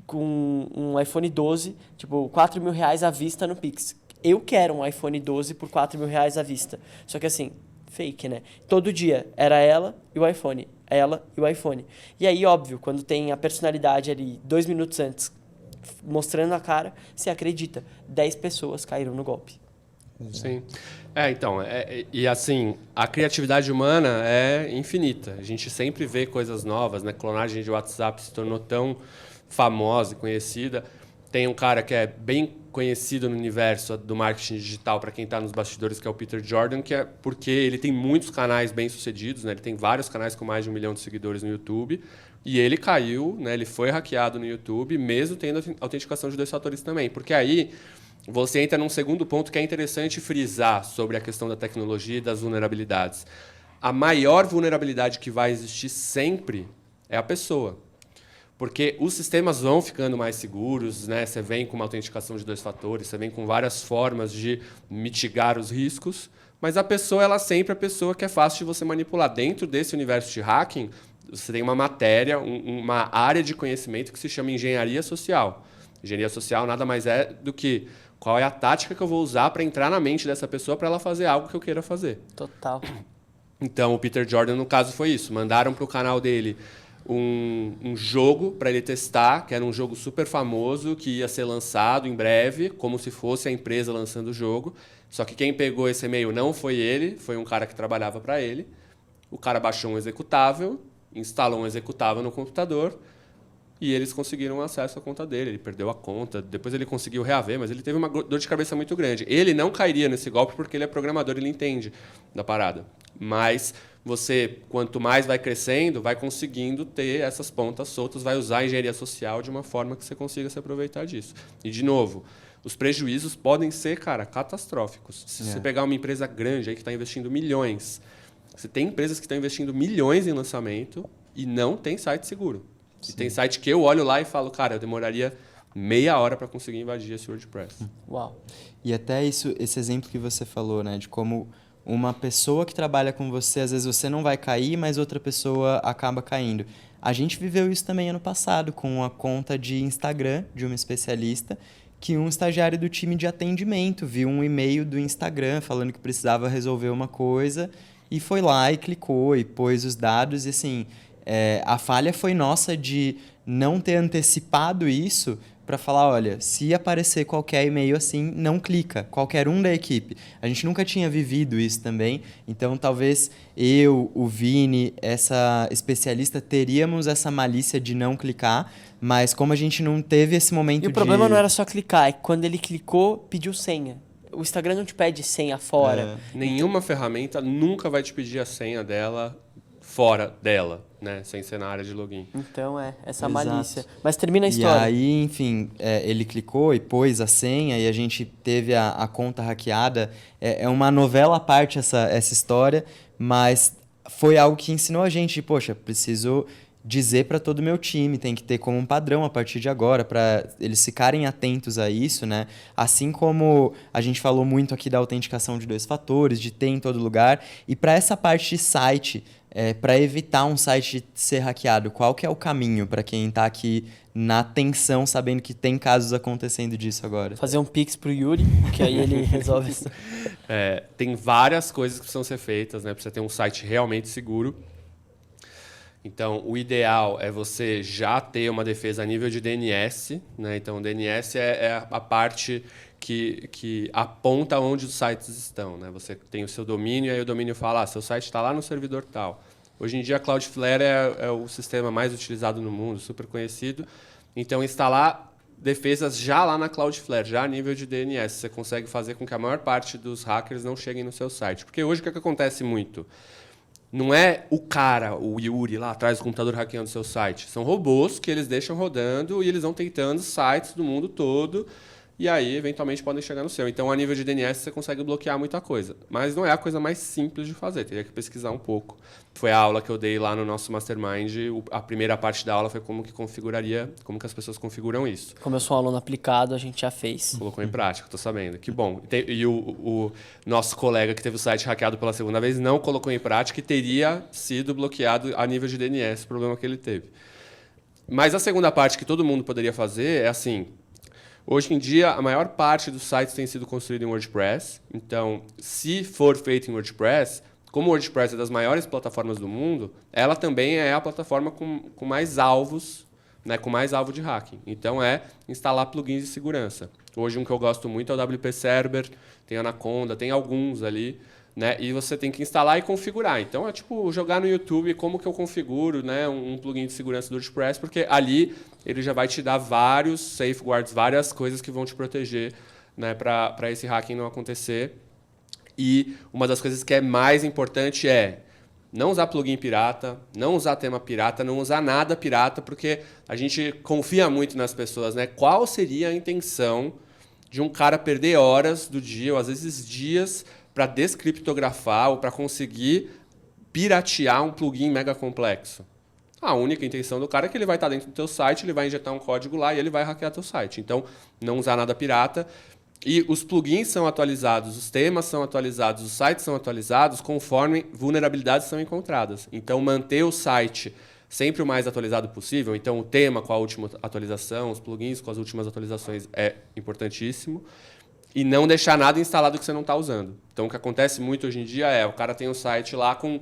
Com um iPhone 12, tipo, 4 mil reais à vista no Pix. Eu quero um iPhone 12 por 4 mil reais à vista. Só que assim, fake, né? Todo dia era ela e o iPhone. Ela e o iPhone. E aí, óbvio, quando tem a personalidade ali 2 minutos antes, mostrando a cara, você acredita. 10 pessoas caíram no golpe. Sim. Então, e assim, a criatividade humana é infinita. A gente sempre vê coisas novas, né? Clonagem de WhatsApp se tornou tão famosa e conhecida. Tem um cara que é bem conhecido no universo do marketing digital, para quem está nos bastidores, que é o Peter Jordan, que é porque ele tem muitos canais bem-sucedidos, né? Ele tem vários canais com mais de 1 milhão de seguidores no YouTube. E ele caiu, né? Ele foi hackeado no YouTube, mesmo tendo autenticação de 2 fatores também. Porque aí você entra num segundo ponto que é interessante frisar sobre a questão da tecnologia e das vulnerabilidades. A maior vulnerabilidade que vai existir sempre é a pessoa. Porque os sistemas vão ficando mais seguros, né? Você vem com uma autenticação de 2 fatores, você vem com várias formas de mitigar os riscos, mas a pessoa ela sempre é a pessoa que é fácil de você manipular. Dentro desse universo de hacking, você tem uma matéria, uma área de conhecimento que se chama engenharia social. Engenharia social nada mais é do que qual é a tática que eu vou usar para entrar na mente dessa pessoa para ela fazer algo que eu queira fazer. Total. Então, o Peter Jordan, no caso, foi isso. Mandaram para o canal dele um jogo para ele testar, que era um jogo super famoso, que ia ser lançado em breve, como se fosse a empresa lançando o jogo. Só que quem pegou esse e-mail não foi ele, foi um cara que trabalhava para ele. O cara baixou um executável, instalou um executável no computador e eles conseguiram acesso à conta dele. Ele perdeu a conta, depois ele conseguiu reaver, mas ele teve uma dor de cabeça muito grande. Ele não cairia nesse golpe porque ele é programador, ele entende da parada. Mas você, quanto mais vai crescendo, vai conseguindo ter essas pontas soltas, vai usar a engenharia social de uma forma que você consiga se aproveitar disso. E, de novo, os prejuízos podem ser, cara, catastróficos. Se você pegar uma empresa grande aí que está investindo milhões, você tem empresas que estão investindo milhões em lançamento e não tem site seguro. E tem site que eu olho lá e falo, cara, eu demoraria meia hora para conseguir invadir esse WordPress. Uau. E até esse exemplo que você falou, né, de como uma pessoa que trabalha com você, às vezes você não vai cair, mas outra pessoa acaba caindo. A gente viveu isso também ano passado, com a conta de Instagram de uma especialista, que um estagiário do time de atendimento viu um e-mail do Instagram falando que precisava resolver uma coisa e foi lá e clicou e pôs os dados. E assim, a falha foi nossa de não ter antecipado isso para falar, olha, se aparecer qualquer e-mail assim, não clica, qualquer um da equipe. A gente nunca tinha vivido isso também, então talvez eu, o Vini, essa especialista, teríamos essa malícia de não clicar, mas como a gente não teve esse momento de... E o problema não era só clicar, é que quando ele clicou, pediu senha. O Instagram não te pede senha fora. Nenhuma ferramenta nunca vai te pedir a senha dela fora dela, né? Sem ser na área de login. Então, essa Exato. malícia. Mas termina a história. E aí, enfim, ele clicou e pôs a senha e a gente teve a conta hackeada. É uma novela à parte essa história, mas foi algo que ensinou a gente, poxa, preciso dizer para todo o meu time, tem que ter como um padrão a partir de agora, para eles ficarem atentos a isso, né? Assim como a gente falou muito aqui da autenticação de 2 fatores, de ter em todo lugar, e para essa parte de site, para evitar um site ser hackeado, qual que é o caminho para quem está aqui na tensão, sabendo que tem casos acontecendo disso agora? Fazer um pix pro Yuri, que aí ele resolve isso. Tem várias coisas que precisam ser feitas, né? Para você ter um site realmente seguro. Então, o ideal é você já ter uma defesa a nível de DNS, né? Então, o DNS é a parte que aponta onde os sites estão, né? Você tem o seu domínio, e aí o domínio fala, seu site está lá no servidor tal. Hoje em dia, a Cloudflare é o sistema mais utilizado no mundo, super conhecido. Então, instalar defesas já lá na Cloudflare, já a nível de DNS, você consegue fazer com que a maior parte dos hackers não cheguem no seu site. Porque hoje o que acontece muito? Não é o cara, o Yuri, lá atrás do computador hackeando o seu site. São robôs que eles deixam rodando e eles vão tentando sites do mundo todo e aí, eventualmente, podem chegar no seu. Então, a nível de DNS, você consegue bloquear muita coisa. Mas não é a coisa mais simples de fazer. Teria que pesquisar um pouco. Foi a aula que eu dei lá no nosso Mastermind. A primeira parte da aula foi como que as pessoas configuram isso. Como eu sou um aluno aplicado, a gente já fez. Colocou em prática, estou sabendo. Que bom. E o nosso colega que teve o site hackeado pela segunda vez não colocou em prática e teria sido bloqueado a nível de DNS, o problema que ele teve. Mas a segunda parte que todo mundo poderia fazer é assim... Hoje em dia, a maior parte dos sites tem sido construído em WordPress. Então, se for feito em WordPress, como o WordPress é das maiores plataformas do mundo, ela também é a plataforma com mais alvos, né, com mais alvo de hacking. Então, instalar plugins de segurança. Hoje, um que eu gosto muito é o WP Server, tem Anaconda, tem alguns ali, né, e você tem que instalar e configurar. Então, é tipo jogar no YouTube como que eu configuro, né, um plugin de segurança do WordPress, porque ali ele já vai te dar vários safeguards, várias coisas que vão te proteger, né, para esse hacking não acontecer. E uma das coisas que é mais importante é não usar plugin pirata, não usar tema pirata, não usar nada pirata, porque a gente confia muito nas pessoas, né? Qual seria a intenção de um cara perder horas do dia, ou às vezes dias, para descriptografar ou para conseguir piratear um plugin mega complexo? A única intenção do cara é que ele vai estar dentro do teu site, ele vai injetar um código lá e ele vai hackear teu site. Então, não usar nada pirata. E os plugins são atualizados, os temas são atualizados, os sites são atualizados conforme vulnerabilidades são encontradas. Então, manter o site sempre o mais atualizado possível. Então, o tema com a última atualização, os plugins com as últimas atualizações é importantíssimo. E não deixar nada instalado que você não está usando. Então, o que acontece muito hoje em dia o cara tem um site lá com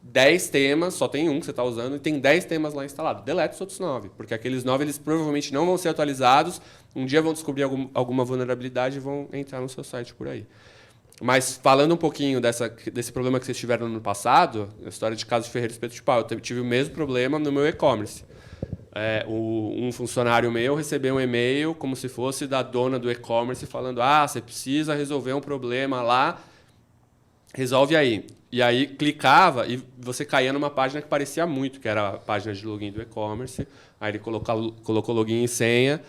10 temas, só tem um que você está usando, e tem 10 temas lá instalados. Delete os outros 9, porque aqueles 9 eles provavelmente não vão ser atualizados, um dia vão descobrir alguma vulnerabilidade e vão entrar no seu site por aí. Mas falando um pouquinho desse problema que vocês tiveram no ano passado, a história de caso de Ferreira Espeto de Pau, eu tive o mesmo problema no meu e-commerce. Um funcionário meu recebeu um e-mail como se fosse da dona do e-commerce falando: você precisa resolver um problema lá, resolve aí. E aí clicava e você caía numa página que parecia muito, que era a página de login do e-commerce. Aí ele colocou login e senha.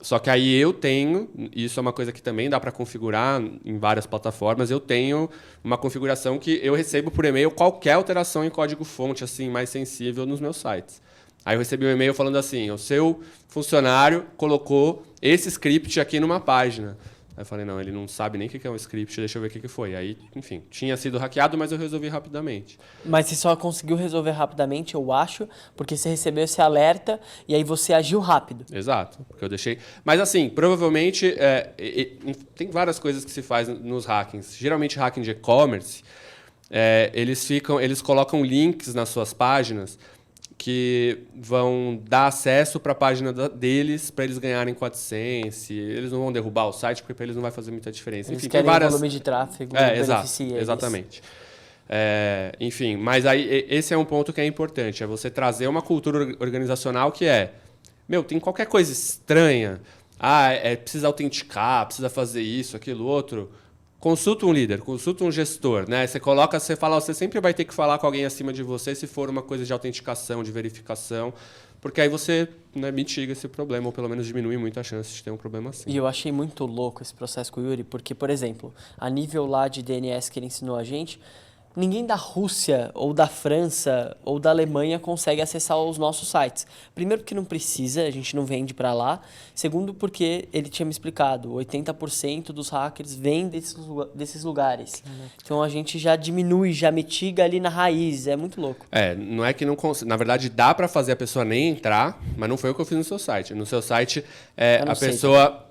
Só que aí eu tenho, isso é uma coisa que também dá para configurar em várias plataformas, eu tenho uma configuração que eu recebo por e-mail qualquer alteração em código-fonte assim, mais sensível nos meus sites. Aí eu recebi um e-mail falando assim: o seu funcionário colocou esse script aqui numa página. Aí eu falei: não, ele não sabe nem o que é um script, deixa eu ver o que foi. Aí, enfim, tinha sido hackeado, mas eu resolvi rapidamente. Mas você só conseguiu resolver rapidamente, eu acho, porque você recebeu esse alerta e aí você agiu rápido. Exato, porque eu deixei... Mas assim, provavelmente, tem várias coisas que se faz nos hackings. Geralmente, hacking de e-commerce, eles colocam links nas suas páginas que vão dar acesso para a página deles para eles ganharem com a AdSense. Eles não vão derrubar o site, porque para eles não vai fazer muita diferença. Eles Enfim, querem tem várias... volume de tráfego que beneficie eles. Exatamente. Enfim, mas aí esse é um ponto que é importante, é você trazer uma cultura organizacional que tem qualquer coisa estranha, precisa autenticar, precisa fazer isso, aquilo, outro, consulta um líder, consulta um gestor, né? Você fala, você sempre vai ter que falar com alguém acima de você se for uma coisa de autenticação, de verificação, porque aí você, né, mitiga esse problema, ou pelo menos diminui muito a chance de ter um problema assim. E eu achei muito louco esse processo com o Yuri, porque, por exemplo, a nível lá de DNS que ele ensinou a gente, ninguém da Rússia, ou da França, ou da Alemanha consegue acessar os nossos sites. Primeiro porque não precisa, a gente não vende para lá. Segundo porque ele tinha me explicado, 80% dos hackers vêm desses lugares. Então a gente já diminui, já mitiga ali na raiz, é muito louco. Não é que não consegue. Na verdade, dá para fazer a pessoa nem entrar, mas não foi o que eu fiz no seu site. No seu site,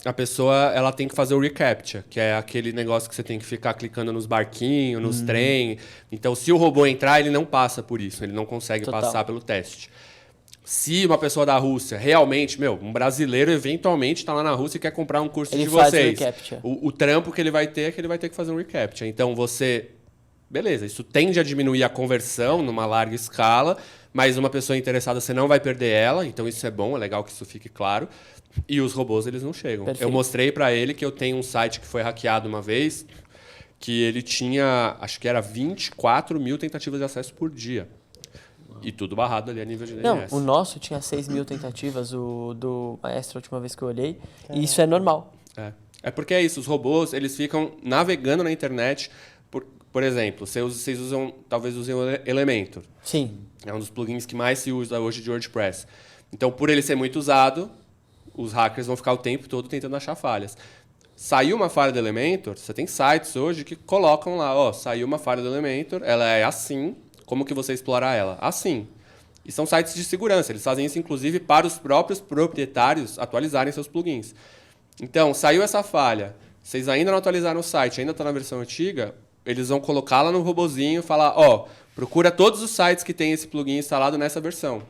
a pessoa ela tem que fazer o reCAPTCHA, que é aquele negócio que você tem que ficar clicando nos barquinhos, nos trem. Então, se o robô entrar, ele não passa por isso, ele não consegue passar pelo teste. Se uma pessoa da Rússia realmente, um brasileiro eventualmente está lá na Rússia e quer comprar um curso de vocês, o trampo que ele vai ter é que ele vai ter que fazer um reCAPTCHA. Então, beleza, isso tende a diminuir a conversão numa larga escala, mas uma pessoa interessada, você não vai perder ela, então isso é bom, é legal que isso fique claro. E os robôs, eles não chegam. Perfeito. Eu mostrei para ele que eu tenho um site que foi hackeado uma vez, que ele tinha, acho que era 24 mil tentativas de acesso por dia. E tudo barrado ali a nível de DNS. Não, o nosso tinha 6 mil tentativas, o do Maestro, a última vez que eu olhei, e isso é normal. É porque é isso, os robôs, eles ficam navegando na internet. Por exemplo, vocês talvez usem o Elementor. Sim. É um dos plugins que mais se usa hoje de WordPress. Então, por ele ser muito usado, os hackers vão ficar o tempo todo tentando achar falhas. Saiu uma falha do Elementor, você tem sites hoje que colocam lá, saiu uma falha do Elementor, ela é assim, como que você explorar ela? Assim. E são sites de segurança, eles fazem isso inclusive para os próprios proprietários atualizarem seus plugins. Então, saiu essa falha, vocês ainda não atualizaram o site, ainda está na versão antiga, eles vão colocá-la no robozinho e falar, procura todos os sites que tem esse plugin instalado nessa versão.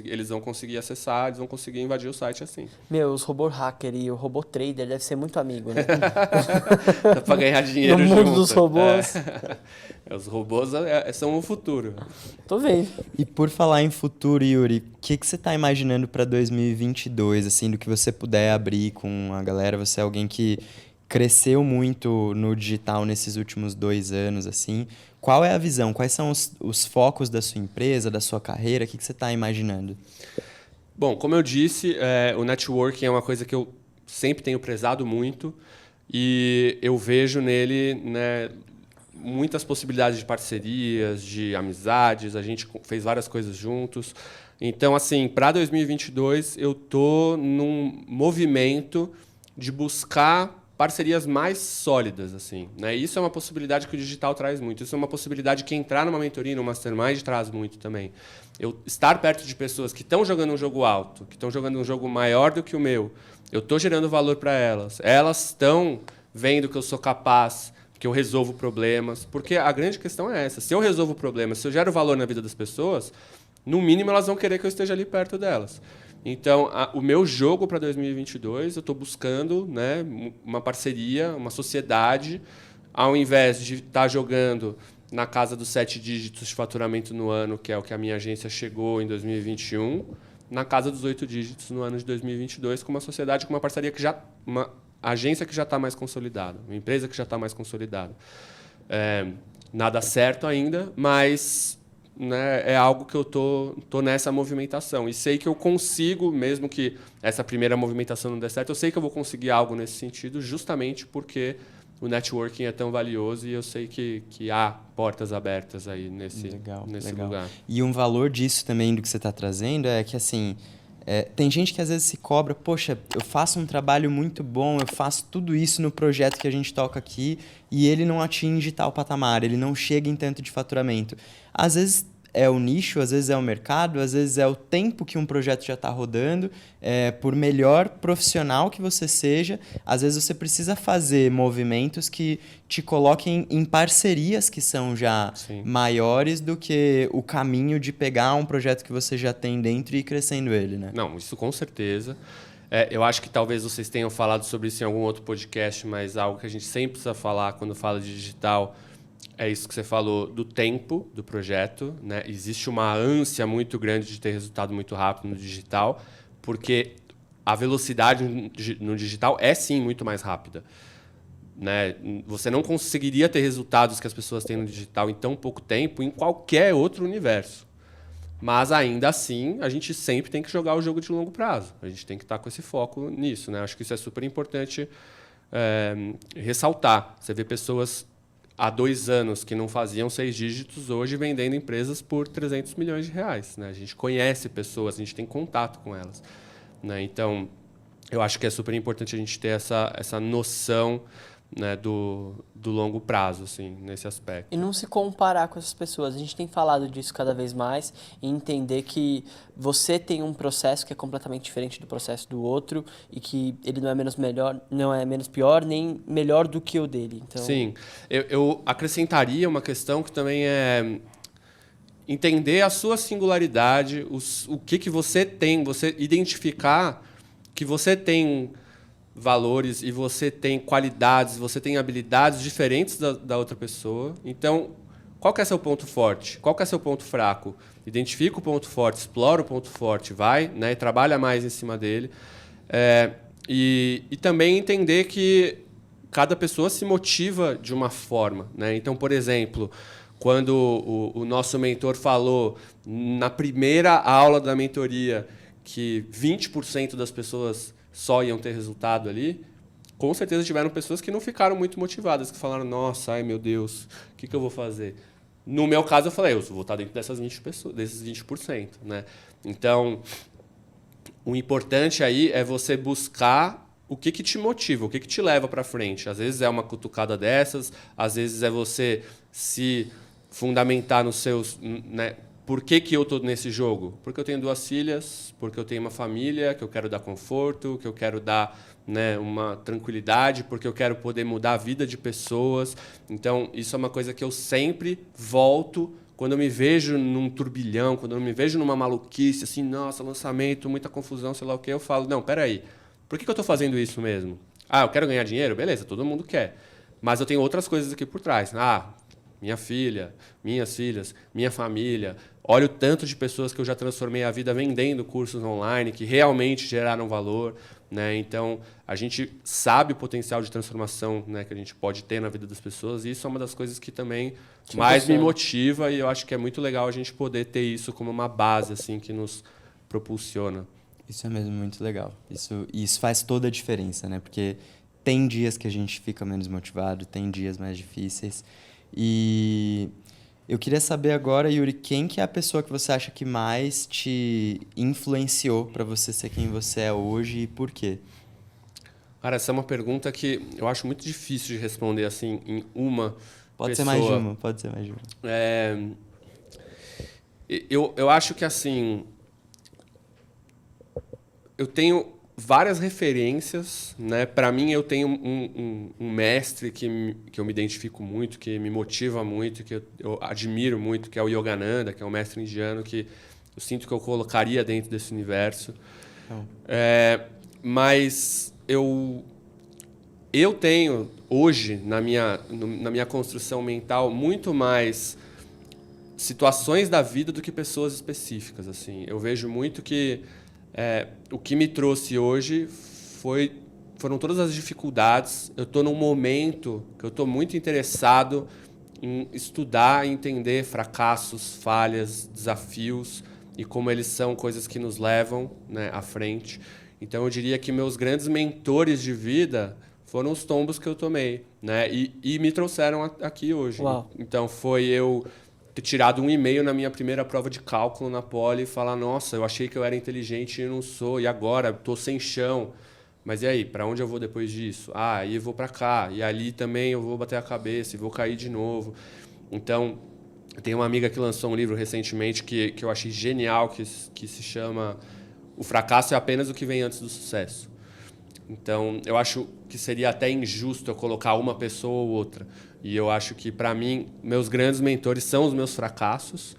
Eles vão conseguir acessar, eles vão conseguir invadir o site assim. Os robô hacker e o robô trader devem ser muito amigos, né? Dá pra ganhar dinheiro no mundo dos robôs. Os robôs são o futuro. Tô vendo. E por falar em futuro, Yuri, o que você tá imaginando para 2022, assim, do que você puder abrir com a galera? Você é alguém que cresceu muito no digital nesses últimos 2 anos, assim. Qual é a visão? Quais são os focos da sua empresa, da sua carreira? O que você está imaginando? Bom, como eu disse, o networking é uma coisa que eu sempre tenho prezado muito e eu vejo nele, né, muitas possibilidades de parcerias, de amizades. A gente fez várias coisas juntos. Então, assim, para 2022, eu estou num movimento de buscar parcerias mais sólidas, assim, né? Isso é uma possibilidade que o digital traz muito. Isso é uma possibilidade que entrar numa mentoria, no mastermind, traz muito também. Eu estar perto de pessoas que estão jogando um jogo alto, que estão jogando um jogo maior do que o meu, eu estou gerando valor para elas. Elas estão vendo que eu sou capaz, que eu resolvo problemas. Porque a grande questão é essa. Se eu resolvo problemas, se eu gero valor na vida das pessoas, no mínimo elas vão querer que eu esteja ali perto delas. Então, o meu jogo para 2022, eu estou buscando, né, uma parceria, uma sociedade, ao invés de estar jogando na casa dos 7 dígitos de faturamento no ano, que é o que a minha agência chegou em 2021, na casa dos 8 dígitos no ano de 2022, com uma sociedade, com uma parceria uma agência que já está mais consolidada, uma empresa que já está mais consolidada. Nada certo ainda, mas, né, é algo que eu tô nessa movimentação. E sei que eu consigo, mesmo que essa primeira movimentação não dê certo, eu sei que eu vou conseguir algo nesse sentido, justamente porque o networking é tão valioso e eu sei que há portas abertas aí nesse lugar. E um valor disso também, do que você está trazendo, é que, assim, tem gente que às vezes se cobra, poxa, eu faço um trabalho muito bom, eu faço tudo isso no projeto que a gente toca aqui e ele não atinge tal patamar, ele não chega em tanto de faturamento. Às vezes é o nicho, às vezes é o mercado, às vezes é o tempo que um projeto já está rodando. Por melhor profissional que você seja, às vezes você precisa fazer movimentos que te coloquem em parcerias que são já Sim. maiores do que o caminho de pegar um projeto que você já tem dentro e ir crescendo ele, né? Não, isso com certeza. Eu acho que talvez vocês tenham falado sobre isso em algum outro podcast, mas algo que a gente sempre precisa falar quando fala de digital é isso que você falou do tempo do projeto, né? Existe uma ânsia muito grande de ter resultado muito rápido no digital, porque a velocidade no digital é sim muito mais rápida, né? Você não conseguiria ter resultados que as pessoas têm no digital em tão pouco tempo em qualquer outro universo. Mas, ainda assim, a gente sempre tem que jogar o jogo de longo prazo. A gente tem que estar com esse foco nisso, né? Acho que isso é super importante ressaltar. Você vê pessoas há 2 anos que não faziam 6 dígitos, hoje vendendo empresas por 300 milhões de reais. Né? A gente conhece pessoas, a gente tem contato com elas. Né? Então, eu acho que é super importante a gente ter essa noção, né, do longo prazo, assim, nesse aspecto. E não se comparar com essas pessoas. A gente tem falado disso cada vez mais e entender que você tem um processo que é completamente diferente do processo do outro e que ele não é menos melhor, não é menos pior, nem melhor do que o dele. Então... Sim. Eu acrescentaria uma questão que também é entender a sua singularidade, o que você tem, você identificar que você tem valores e você tem qualidades, você tem habilidades diferentes da outra pessoa. Então, qual que é seu ponto forte? Qual que é seu ponto fraco? Identifica o ponto forte, explora o ponto forte, vai, né, e trabalha mais em cima dele. E também entender que cada pessoa se motiva de uma forma. Né? Então, por exemplo, quando o nosso mentor falou na primeira aula da mentoria que 20% das pessoas só iam ter resultado ali, com certeza tiveram pessoas que não ficaram muito motivadas, que falaram, nossa, ai meu Deus, o que eu vou fazer? No meu caso, eu falei, eu vou estar dentro dessas 20 pessoas, desses 20%. Né? Então, o importante aí é você buscar o que te motiva, o que te leva para frente. Às vezes é uma cutucada dessas, às vezes é você se fundamentar nos seus... Né? Por que eu estou nesse jogo? Porque eu tenho 2 filhas, porque eu tenho uma família, que eu quero dar conforto, que eu quero dar, né, uma tranquilidade, porque eu quero poder mudar a vida de pessoas. Então, isso é uma coisa que eu sempre volto quando eu me vejo num turbilhão, quando eu me vejo numa maluquice, assim, nossa, lançamento, muita confusão, sei lá o quê, eu falo, não, peraí, por que eu estou fazendo isso mesmo? Ah, eu quero ganhar dinheiro? Beleza, todo mundo quer. Mas eu tenho outras coisas aqui por trás. Minha filha, minhas filhas, minha família. Olha o tanto de pessoas que eu já transformei a vida vendendo cursos online, que realmente geraram valor. Né? Então, a gente sabe o potencial de transformação, né, que a gente pode ter na vida das pessoas, e isso é uma das coisas que também mais me motiva, e eu acho que é muito legal a gente poder ter isso como uma base assim, que nos propulsiona. Isso é mesmo muito legal. Isso faz toda a diferença, né? Porque tem dias que a gente fica menos motivado, tem dias mais difíceis. E eu queria saber agora, Yuri, quem que é a pessoa que você acha que mais te influenciou para você ser quem você é hoje e por quê? Cara, essa é uma pergunta que eu acho muito difícil de responder assim em uma Pode pessoa. ser mais de uma, pode ser mais de uma. Eu acho que assim, eu tenho várias referências, né? Para mim, eu tenho um mestre que eu me identifico muito, que me motiva muito, que eu admiro muito, que é o Yogananda, que é um mestre indiano que eu sinto que eu colocaria dentro desse universo. Mas eu tenho, hoje, na minha construção mental, muito mais situações da vida do que pessoas específicas. Assim. Eu vejo muito que o que me trouxe hoje foram todas as dificuldades. Eu estou num momento que eu estou muito interessado em estudar e entender fracassos, falhas, desafios e como eles são coisas que nos levam, né, à frente. Então, eu diria que meus grandes mentores de vida foram os tombos que eu tomei, né, e me trouxeram aqui hoje. Uau. Então, foi eu ter tirado um e-mail na minha primeira prova de cálculo na Poli e falar, nossa, eu achei que eu era inteligente e não sou, e agora estou sem chão. Mas e aí, para onde eu vou depois disso? Aí eu vou para cá, e ali também eu vou bater a cabeça e vou cair de novo. Então, Tem uma amiga que lançou um livro recentemente que eu achei genial, que se chama O Fracasso é apenas o que vem antes do sucesso. Então, eu acho que seria até injusto eu colocar uma pessoa ou outra. E eu acho que, para mim, meus grandes mentores são os meus fracassos.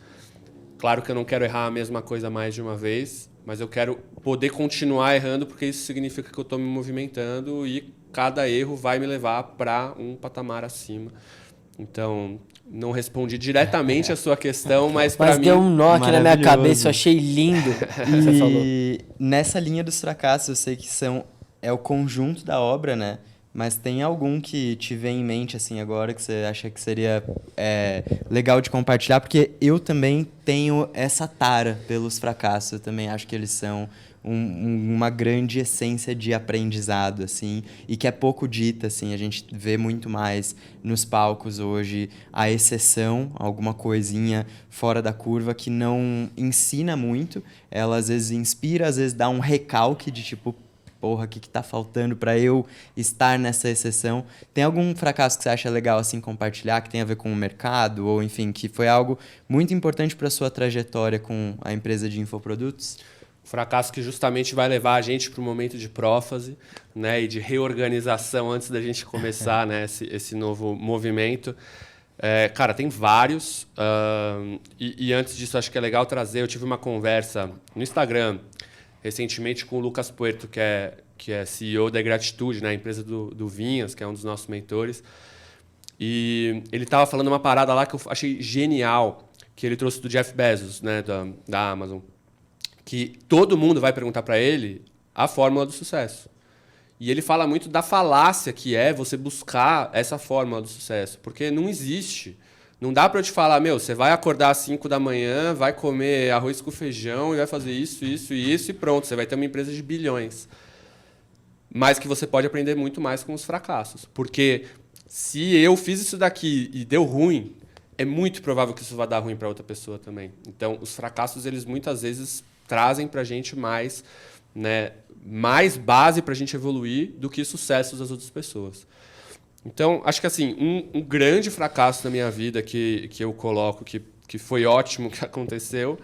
Claro que eu não quero errar a mesma coisa mais de uma vez, mas eu quero poder continuar errando, porque isso significa que eu estou me movimentando e cada erro vai me levar para um patamar acima. Então, não respondi diretamente a sua questão, mas para mim... Mas deu um nó aqui na minha maravilhoso. cabeça, eu achei lindo o que você falou. E nessa linha dos fracassos, eu sei que é o conjunto da obra, né? Mas tem algum que te vem em mente, assim, agora, que você acha que seria legal de compartilhar? Porque eu também tenho essa tara pelos fracassos. Eu também acho que eles são uma grande essência de aprendizado, assim, e que é pouco dita, assim. A gente vê muito mais nos palcos hoje a exceção, alguma coisinha fora da curva que não ensina muito. Ela, às vezes, inspira, às vezes dá um recalque de, tipo, porra, o que tá faltando para eu estar nessa exceção? Tem algum fracasso que você acha legal assim compartilhar, que tem a ver com o mercado, ou enfim, que foi algo muito importante para sua trajetória com a empresa de infoprodutos? Fracasso que justamente vai levar a gente para o momento de prófase, né, e de reorganização antes da gente começar, né, esse novo movimento. Cara, tem vários. E antes disso, acho que é legal trazer. Eu tive uma conversa no Instagram recentemente com o Lucas Puerto, que é CEO da Gratitude, né, a empresa do Vinhas, que é um dos nossos mentores. E ele estava falando uma parada lá que eu achei genial, que ele trouxe do Jeff Bezos, né, da Amazon, que todo mundo vai perguntar para ele a fórmula do sucesso. E ele fala muito da falácia que é você buscar essa fórmula do sucesso, porque não existe. Não dá para eu te falar, você vai acordar às 5 da manhã, vai comer arroz com feijão e vai fazer isso, isso e isso e pronto, você vai ter uma empresa de bilhões. Mas que você pode aprender muito mais com os fracassos. Porque se eu fiz isso daqui e deu ruim, é muito provável que isso vá dar ruim para outra pessoa também. Então, os fracassos, eles muitas vezes trazem para a gente mais, né, mais base para a gente evoluir do que sucessos das outras pessoas. Então, acho que assim, um grande fracasso na minha vida que eu coloco, que foi ótimo que aconteceu,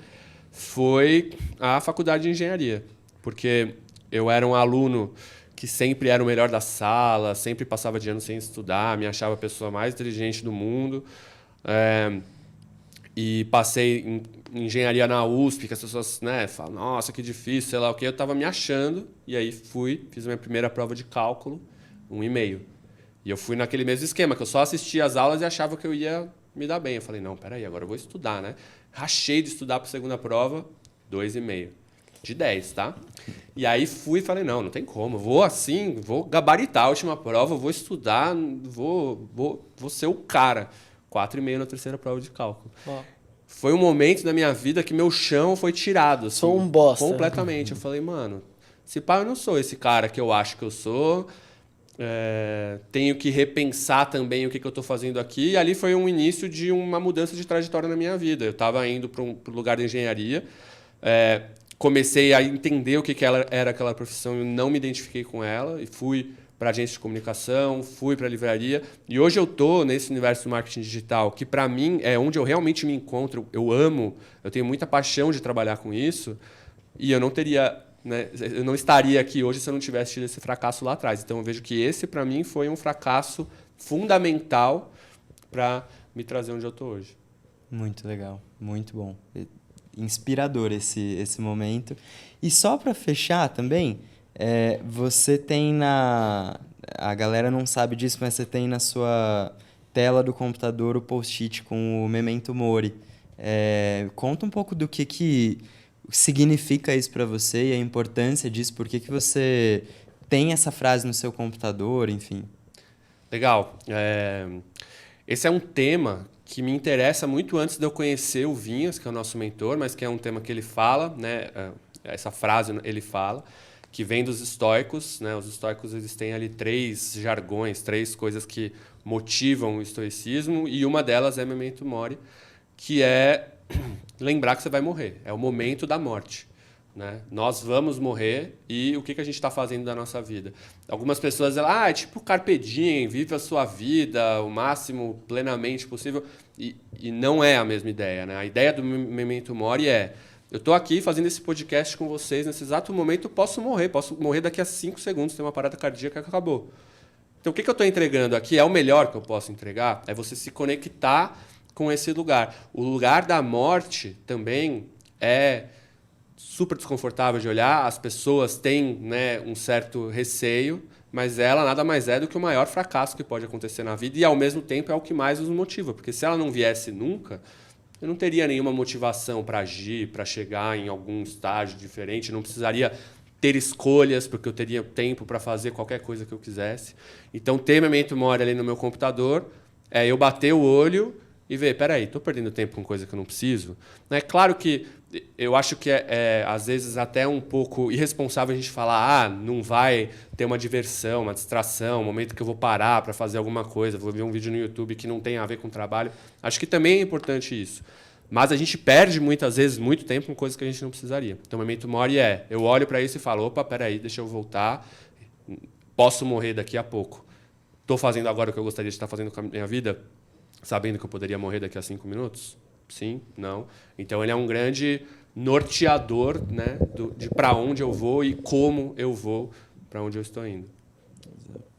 foi a faculdade de engenharia. Porque eu era um aluno que sempre era o melhor da sala, sempre passava de ano sem estudar, me achava a pessoa mais inteligente do mundo. E passei em engenharia na USP, que as pessoas, né, falam, nossa, que difícil, sei lá o quê. Eu estava me achando, e aí fiz a minha primeira prova de cálculo, 1,5. E eu fui naquele mesmo esquema, que eu só assistia as aulas e achava que eu ia me dar bem. Eu falei, não, peraí, agora eu vou estudar, né? Rachei de estudar para a segunda prova, 2,5. De 10, tá? E aí fui e falei, não tem como. Vou gabaritar a última prova, vou estudar, vou ser o cara. 4,5 na terceira prova de cálculo. Ó. Foi um momento da minha vida que meu chão foi tirado. Assim, Sou um bosta. Completamente. Eu falei, mano, se pá, eu não sou esse cara que eu acho que eu sou. Tenho que repensar também o que eu estou fazendo aqui. E ali foi um início de uma mudança de trajetória na minha vida. Eu estava indo para um lugar de engenharia. Comecei a entender o que era aquela profissão e não me identifiquei com ela. E fui para agência de comunicação, fui para a livraria. E hoje eu estou nesse universo do marketing digital, que para mim é onde eu realmente me encontro. Eu amo, eu tenho muita paixão de trabalhar com isso. E eu não teria... né, eu não estaria aqui hoje se eu não tivesse tido esse fracasso lá atrás. Então, eu vejo que esse, para mim, foi um fracasso fundamental para me trazer onde eu estou hoje. Muito legal, muito bom. Inspirador esse momento. E só para fechar também, você tem a galera não sabe disso, mas você tem na sua tela do computador o post-it com o Memento Mori. Conta um pouco do que significa isso para você e a importância disso, por que você tem essa frase no seu computador, enfim. Legal. Esse é um tema que me interessa muito antes de eu conhecer o Vinhas, que é o nosso mentor, mas que é um tema que ele fala, né? Essa frase ele fala, que vem dos estoicos, né? Os estoicos, eles têm ali 3 jargões, 3 coisas que motivam o estoicismo, e uma delas é Memento Mori, que é lembrar que você vai morrer. É o momento da morte. né? Nós vamos morrer e o que a gente está fazendo da nossa vida? Algumas pessoas falam, é tipo carpe diem, vive a sua vida o máximo plenamente possível. E não é a mesma ideia, né? A ideia do Memento Mori é, eu estou aqui fazendo esse podcast com vocês, nesse exato momento eu posso morrer daqui a 5 segundos, tem uma parada cardíaca que acabou. Então o que eu estou entregando aqui é o melhor que eu posso entregar, é você se conectar com esse lugar. O lugar da morte também é super desconfortável de olhar, as pessoas têm, né, um certo receio, mas ela nada mais é do que o maior fracasso que pode acontecer na vida e, ao mesmo tempo, é o que mais nos motiva. Porque se ela não viesse nunca, eu não teria nenhuma motivação para agir, para chegar em algum estágio diferente, não precisaria ter escolhas, porque eu teria tempo para fazer qualquer coisa que eu quisesse. Então, ter Memento Mori ali no meu computador é eu bater o olho e ver, peraí, estou perdendo tempo com coisa que eu não preciso. É claro que eu acho que às vezes até um pouco irresponsável a gente falar, não vai ter uma diversão, uma distração, um momento que eu vou parar para fazer alguma coisa, vou ver um vídeo no YouTube que não tem a ver com o trabalho. Acho que também é importante isso. Mas a gente perde muitas vezes muito tempo com coisas que a gente não precisaria. Então, o Memento Mori eu olho para isso e falo, opa, peraí, deixa eu voltar, posso morrer daqui a pouco. Estou fazendo agora o que eu gostaria de estar fazendo com a minha vida, sabendo que eu poderia morrer daqui a 5 minutos? Sim, não. Então, ele é um grande norteador, né, de para onde eu vou e como eu vou para onde eu estou indo.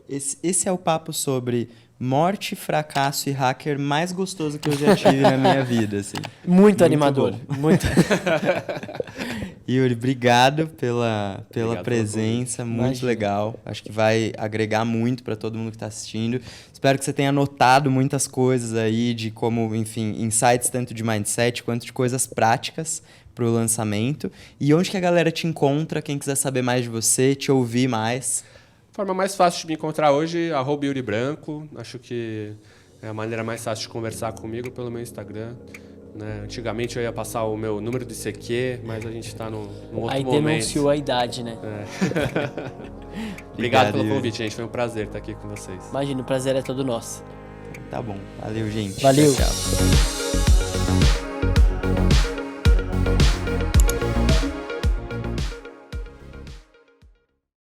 Esse é o papo sobre morte, fracasso e hacker mais gostoso que eu já tive na minha vida. Assim. Muito animador. Bom. Muito. Yuri, obrigado pela presença, muito Imagina. legal. Acho que vai agregar muito para todo mundo que está assistindo. Espero que você tenha anotado muitas coisas aí de como, enfim, insights tanto de mindset quanto de coisas práticas para o lançamento. E onde que a galera te encontra, quem quiser saber mais de você, te ouvir mais? A forma mais fácil de me encontrar hoje é @YuriBranco. Acho que é a maneira mais fácil de conversar comigo pelo meu Instagram. Né? Antigamente eu ia passar o meu número de CQ, mas a gente está num outro Aí momento. denunciou a idade, né? Obrigado pelo convite, gente. Foi um prazer estar aqui com vocês. Imagina, o prazer é todo nosso. Tá bom. Valeu, gente. Valeu. Tchau, tchau.